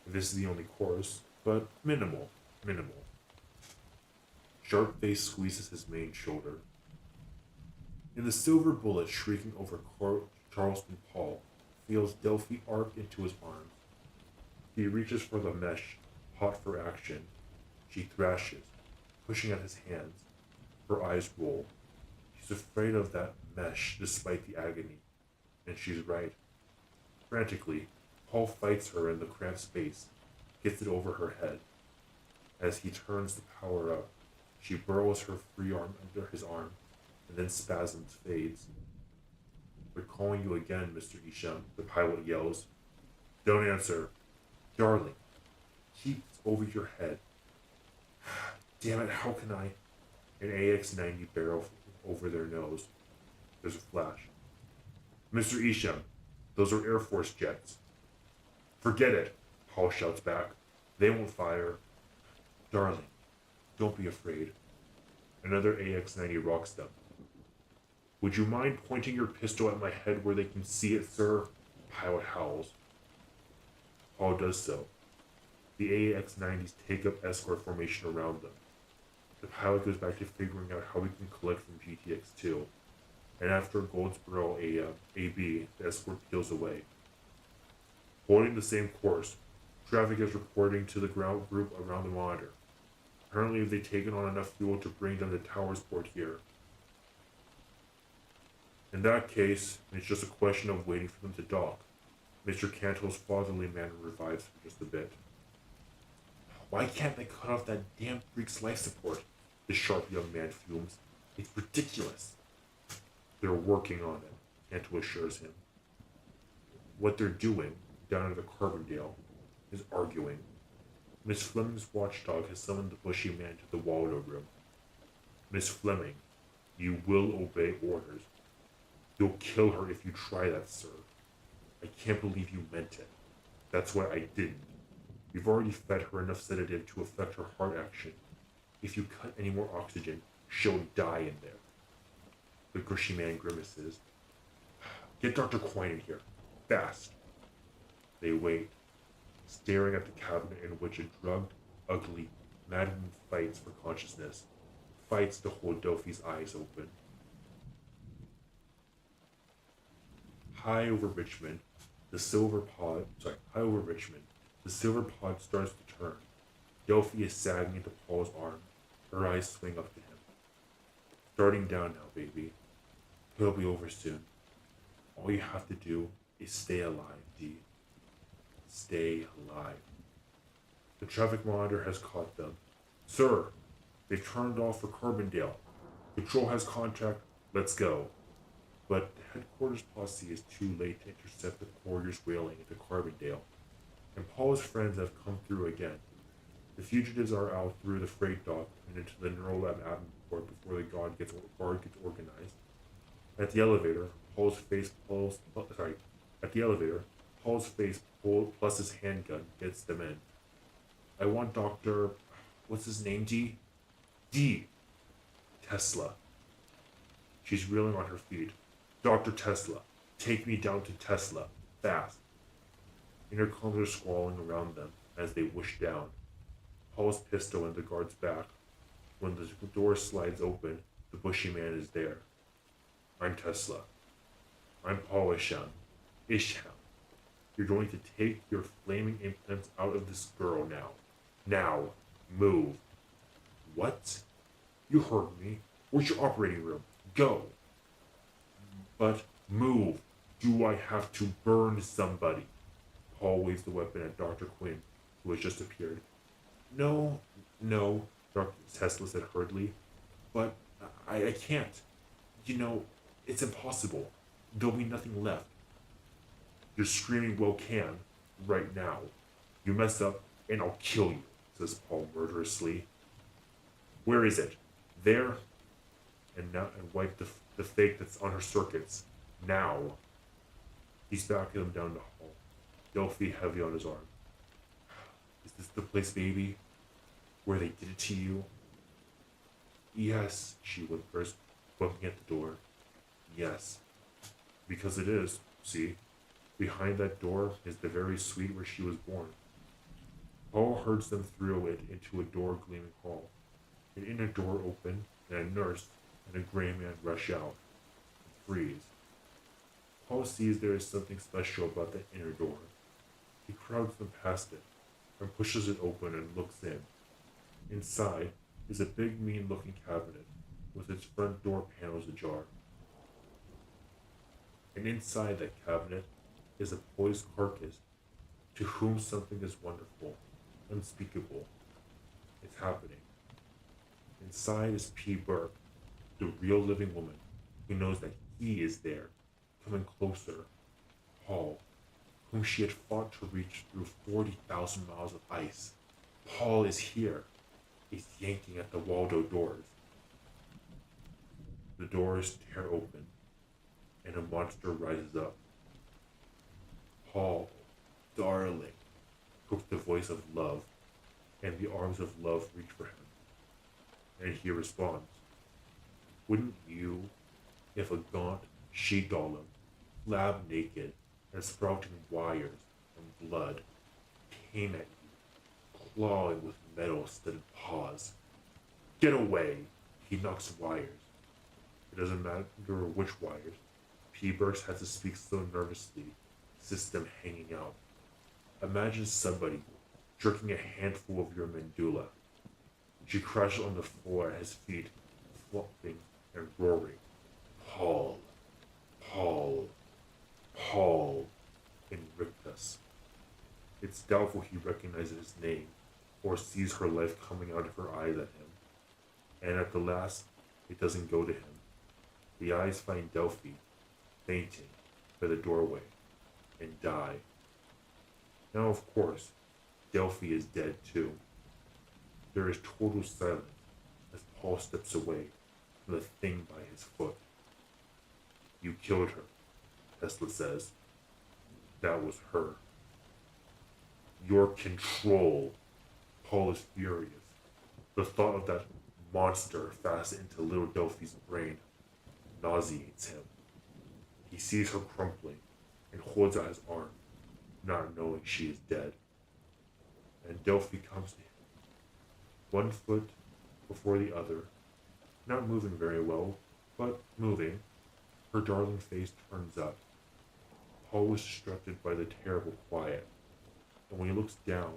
This is the only course, but minimal. Sharp-face squeezes his main shoulder. In the silver bullet shrieking over Charleston, Paul feels Delphi arc into his arms. He reaches for the mesh, hot for action. She thrashes, pushing at his hands. Her eyes roll. She's afraid of that mesh despite the agony. And she's right. Frantically, Paul fights her in the cramped space, gets it over her head. As he turns the power up, she burrows her free arm under his arm, and then spasms fades. We're calling you again, Mr. Isham, the pilot yells. Don't answer. Darling, keep over your head. Damn it, how can I? An AX-90 barrel over their nose. There's a flash. Mr. Isham, those are Air Force jets. Forget it, Paul shouts back. They won't fire. Darling, don't be afraid. Another AX-90 rocks them. Would you mind pointing your pistol at my head where they can see it, sir? Pilot howls. Paul does so. The AX-90s take up escort formation around them. The pilot goes back to figuring out how we can collect from GTX-2. And after Goldsboro AB, the escort peels away. Holding the same course, traffic is reporting to the ground group around the monitor. Apparently they've taken on enough fuel to bring them to Tower's port here. In that case, it's just a question of waiting for them to dock. Mr. Cantle's fatherly manner revives for just a bit. Why can't they cut off that damn freak's life support? The sharp young man fumes. It's ridiculous. They're working on it, Cantle assures him. What they're doing, down at the Carbondale, is arguing. Miss Fleming's watchdog has summoned the bushy man to the Waldo room. Miss Fleming, you will obey orders. You'll kill her if you try that, sir. I can't believe you meant it. That's why I didn't. We've already fed her enough sedative to affect her heart action. If you cut any more oxygen, she'll die in there. The gushy man grimaces. Get Dr. Quine in here. Fast. They wait, staring at the cabinet in which a drugged, ugly, madman fights for consciousness, fights to hold Dophie's eyes open. High over Richmond, the silver pod starts to turn. Delphi is sagging into Paul's arm. Her eyes swing up to him. Starting down now, baby. It'll be over soon. All you have to do is stay alive, D. Stay alive. The traffic monitor has caught them. Sir, they've turned off for Carbondale. Patrol has contact. Let's go. But the headquarters posse is too late to intercept the courier's wailing into Carbondale, and Paul's friends have come through again. The fugitives are out through the freight dock and into the Neurolab Avenport before the guard gets organized. At the elevator, Paul's face plus his handgun gets them in. I want Dr. What's his name, D? D. Tesla. She's reeling on her feet. Dr. Tesla, take me down to Tesla, fast. Intercoms are squalling around them as they whoosh down. Paul's pistol in the guard's back. When the door slides open, the bushy man is there. I'm Tesla. I'm Paul Isham. Isham. You're going to take your flaming implants out of this girl now. Now. Move. What? You heard me. Where's your operating room? Go. But move. Do I have to burn somebody? Paul waves the weapon at Dr. Quinn, who has just appeared. No, Dr. Tesla said hurriedly. But I can't. You know, it's impossible. There'll be nothing left. You're screaming well can, right now. You mess up, and I'll kill you, says Paul murderously. Where is it? There? And wipe the fake that's on her circuits. Now. He's backing them down the hall, Delphi heavy on his arm. Is this the place, baby? Where they did it to you? Yes, she whispers, bumping at the door. Yes. Because it is, see? Behind that door is the very suite where she was born. Paul herds them through it into a door-gleaming hall. An inner door open, and a nurse and a gray man rush out and freeze. Paul sees there is something special about that inner door. He crowds them past it and pushes it open and looks in. Inside is a big, mean-looking cabinet with its front door panels ajar. And inside that cabinet is a poised carcass to whom something is wonderful, unspeakable. It's happening. Inside is P. Burke, the real living woman who knows that he is there, coming closer. Paul, whom she had fought to reach through 40,000 miles of ice. Paul is here. He's yanking at the Waldo doors. The doors tear open, and a monster rises up. Paul, darling, cooks the voice of love, and the arms of love reach for him. And he responds, wouldn't you, if a gaunt she-golem, lab naked and sprouting wires and blood, came at you, clawing with metal-studded paws? Get away! He knocks wires. It doesn't matter which wires. P. Burks has to speak so nervously, system hanging out. Imagine somebody jerking a handful of your medulla. She crashes on the floor at his feet, flopping and roaring. Paul. Paul, Paul, Invictus. It's doubtful he recognizes his name or sees her life coming out of her eyes at him. And at the last, it doesn't go to him. The eyes find Delphi, fainting by the doorway, and die. Now, of course, Delphi is dead too. There is total silence as Paul steps away from the thing by his foot. You killed her, Tesla says. That was her. Your control. Paul is furious. The thought of that monster fastened into little Delphi's brain nauseates him. He sees her crumpling and holds out his arm, not knowing she is dead. And Delphi comes to him, one foot before the other, not moving very well, but moving. Her darling face turns up. Paul was distracted by the terrible quiet, and when he looks down,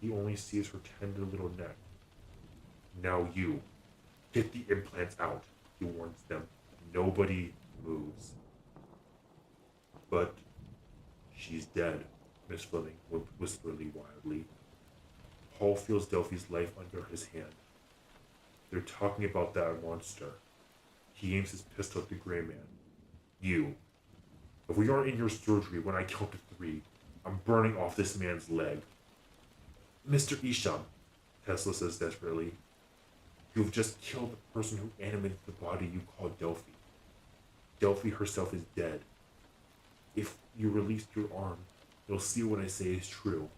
he only sees her tender little neck. Now you, get the implants out, he warns them. Nobody moves. But she's dead, Miss Fleming whispered wildly. Paul feels Delphi's life under his hand. They're talking about that monster. He aims his pistol at the gray man. You. If we aren't in your surgery when I count to 3, I'm burning off this man's leg. Mr. Isham, Tesla says desperately, you've just killed the person who animated the body you call Delphi. Delphi herself is dead. If you released your arm, you'll see what I say is true.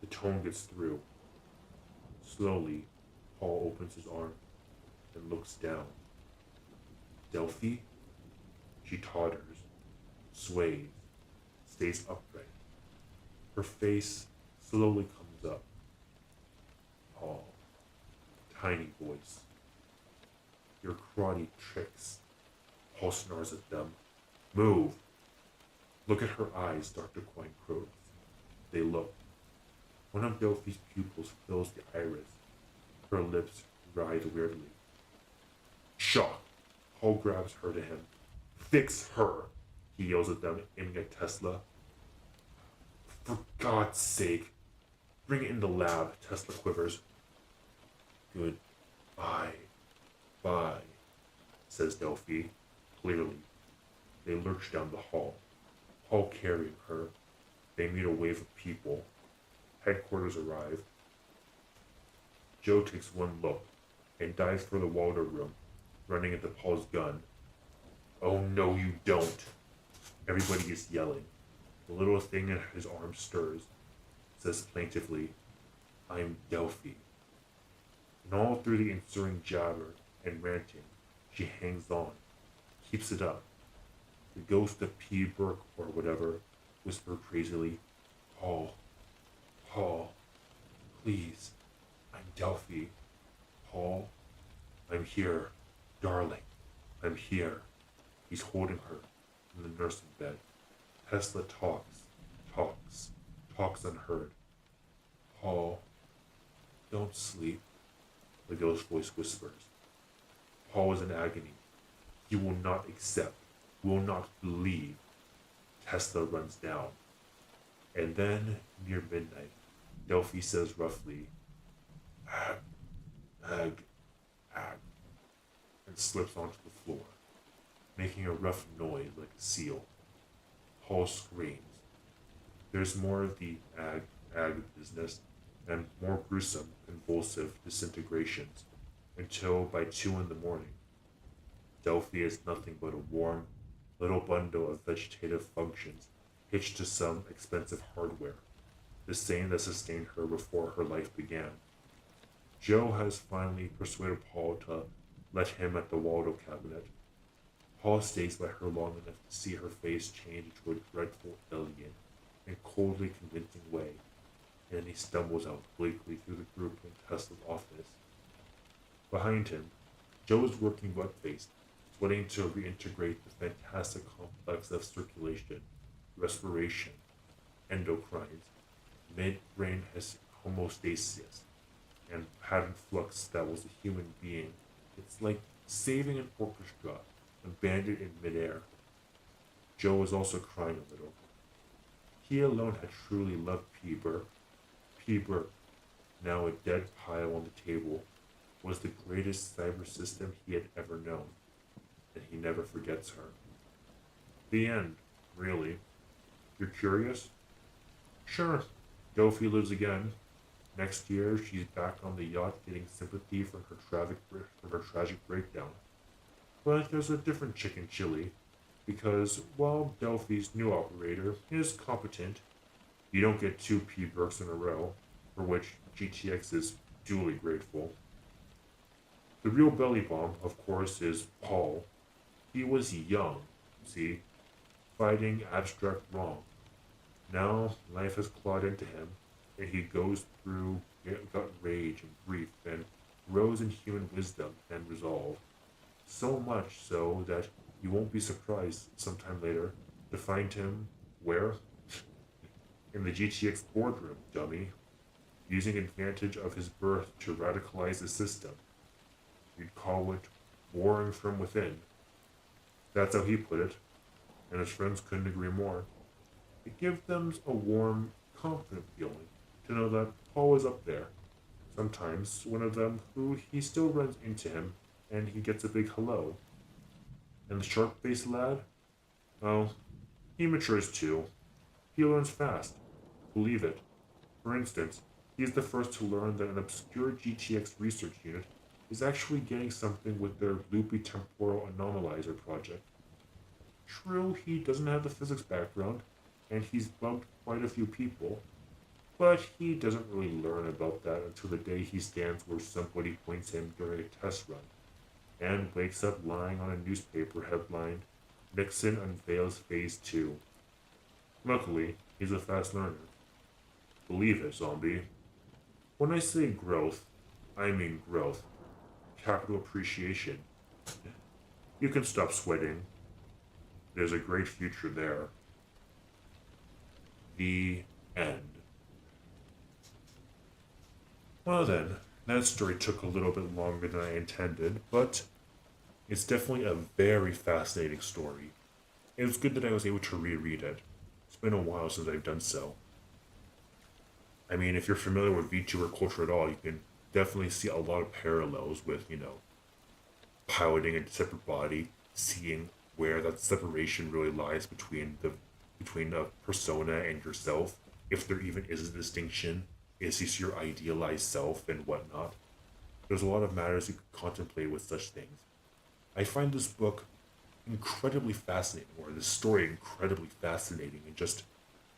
The tone gets through. Slowly, Paul opens his arm and looks down. Delphi? She totters, sways, stays upright. Her face slowly comes up. Paul, tiny voice. Your karate tricks. Paul snarls at them. Move! Look at her eyes, Dr. Quine croaks. They look. One of Delphi's pupils fills the iris. Her lips writhe weirdly. Shocked, Paul grabs her to him. Fix her, he yells at them, aiming at Tesla. For God's sake, bring it in the lab, Tesla quivers. Goodbye, bye, says Delphi, clearly. They lurch down the hall, Paul carrying her. They meet a wave of people. Headquarters arrive. Joe takes one look and dives for the Waldo room, running into Paul's gun. Oh no, you don't. Everybody is yelling. The little thing in his arm stirs, says plaintively, I'm Delphi. And all through the ensuing jabber and ranting, she hangs on, keeps it up. The ghost of P. Burke, or whatever, whispered crazily, Paul, please, I'm Delphi. Paul, I'm here, darling, I'm here. He's holding her in the nursing bed. Tesla talks unheard. Paul, don't sleep, the ghost voice whispers. Paul is in agony. He will not accept, will not believe. Tesla runs down. And then, near midnight, Delphi says roughly, ag, and slips onto the floor, making a rough noise like a seal. Paul screams. There's more of the ag business, and more gruesome, convulsive disintegrations, until by 2 in the morning, Delphi is nothing but a warm, little bundle of vegetative functions hitched to some expensive hardware, the same that sustained her before her life began. Joe has finally persuaded Paul to let him at the Waldo cabinet. Paul stays by her long enough to see her face change into a dreadful, alien, and coldly convincing way, and then he stumbles out bleakly through the group in Tesla's office. Behind him, Joe is working butt-faced, sweating to reintegrate the fantastic complex of circulation, respiration, endocrines, mid-brain homeostasis, and pattern flux that was a human being. It's like saving an orchestra abandoned in midair. Joe was also crying a little. He alone had truly loved Peeber. Peeber, now a dead pile on the table, was the greatest cyber system he had ever known, and he never forgets her. The end, really. You're curious? Sure. Dophie lives again. Next year, she's back on the yacht getting sympathy for her tragic breakdown. But there's a different chicken chili, because while Delphi's new operator is competent, you don't get two P Burks in a row, for which GTX is duly grateful. The real belly bomb, of course, is Paul. He was young, see, fighting abstract wrong. Now life has clawed into him, and he goes through gut rage and grief and grows in human wisdom and resolve. So much so that you won't be surprised sometime later to find him where? In the GTX boardroom, dummy, using advantage of his birth to radicalize the system. You'd call it warring from within. That's how he put it, and his friends couldn't agree more. It gives them a warm, confident feeling to know that Paul is up there. Sometimes one of them who he still runs into him and he gets a big hello. And the sharp faced lad? Oh, he matures too. He learns fast. Believe it. For instance, he is the first to learn that an obscure GTX research unit is actually getting something with their loopy temporal anomalizer project. True, he doesn't have the physics background, and he's bugged quite a few people, but he doesn't really learn about that until the day he stands where somebody points him during a test run, and wakes up lying on a newspaper headlined, Nixon unveils Phase 2. Luckily, he's a fast learner. Believe it, zombie. When I say growth, I mean growth. Capital appreciation. You can stop sweating. There's a great future there. The end. Well then, that story took a little bit longer than I intended, but it's definitely a very fascinating story. It was good that I was able to reread it. It's been a while since I've done so. I mean, if you're familiar with VTuber culture at all, you can definitely see a lot of parallels with, piloting a separate body, seeing where that separation really lies between a persona and yourself, if there even is a distinction. Is this your idealized self and whatnot? There's a lot of matters you could contemplate with such things. I find this book incredibly fascinating, or this story incredibly fascinating, and just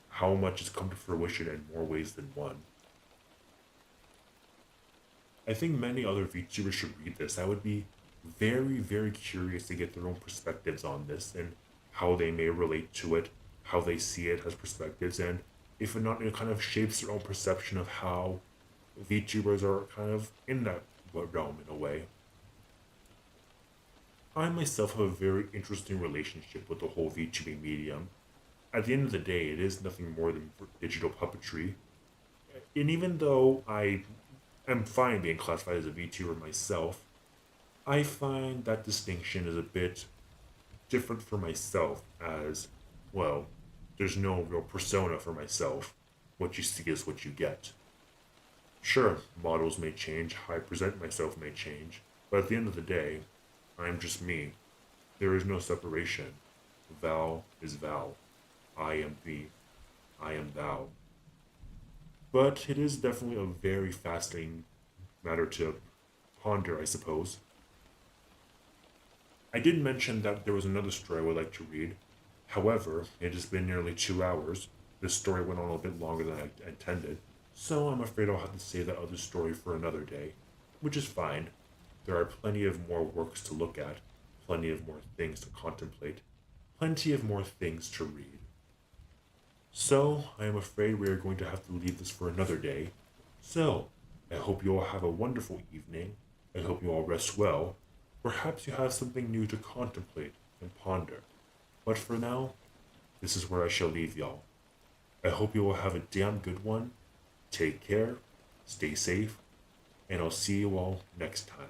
how much has come to fruition in more ways than one. I think many other VTubers should read this. I would be very, very curious to get their own perspectives on this and how they may relate to it, how they see it as perspectives, and if or not it kind of shapes their own perception of how VTubers are kind of in that realm in a way. I myself have a very interesting relationship with the whole VTubing medium. At the end of the day, it is nothing more than digital puppetry. And even though I am fine being classified as a VTuber myself, I find that distinction is a bit different for myself, as, well, there's no real persona for myself. What you see is what you get. Sure, models may change, how I present myself may change, but at the end of the day, I'm just me. There is no separation. Val is Val. I am thee. I am thou. But it is definitely a very fascinating matter to ponder, I suppose. I did mention that there was another story I would like to read. However, it has been nearly 2 hours. This story went on a bit longer than I intended, so I'm afraid I'll have to save that other story for another day, which is fine. There are plenty of more works to look at, plenty of more things to contemplate, plenty of more things to read. So, I am afraid we are going to have to leave this for another day. So, I hope you all have a wonderful evening. I hope you all rest well. Perhaps you have something new to contemplate and ponder. But for now, this is where I shall leave y'all. I hope you all have a damn good one. Take care, stay safe, and I'll see you all next time.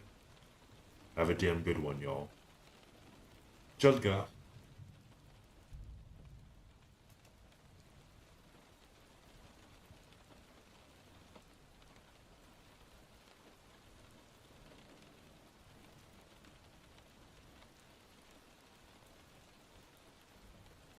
Have a damn good one, y'all. चल क्या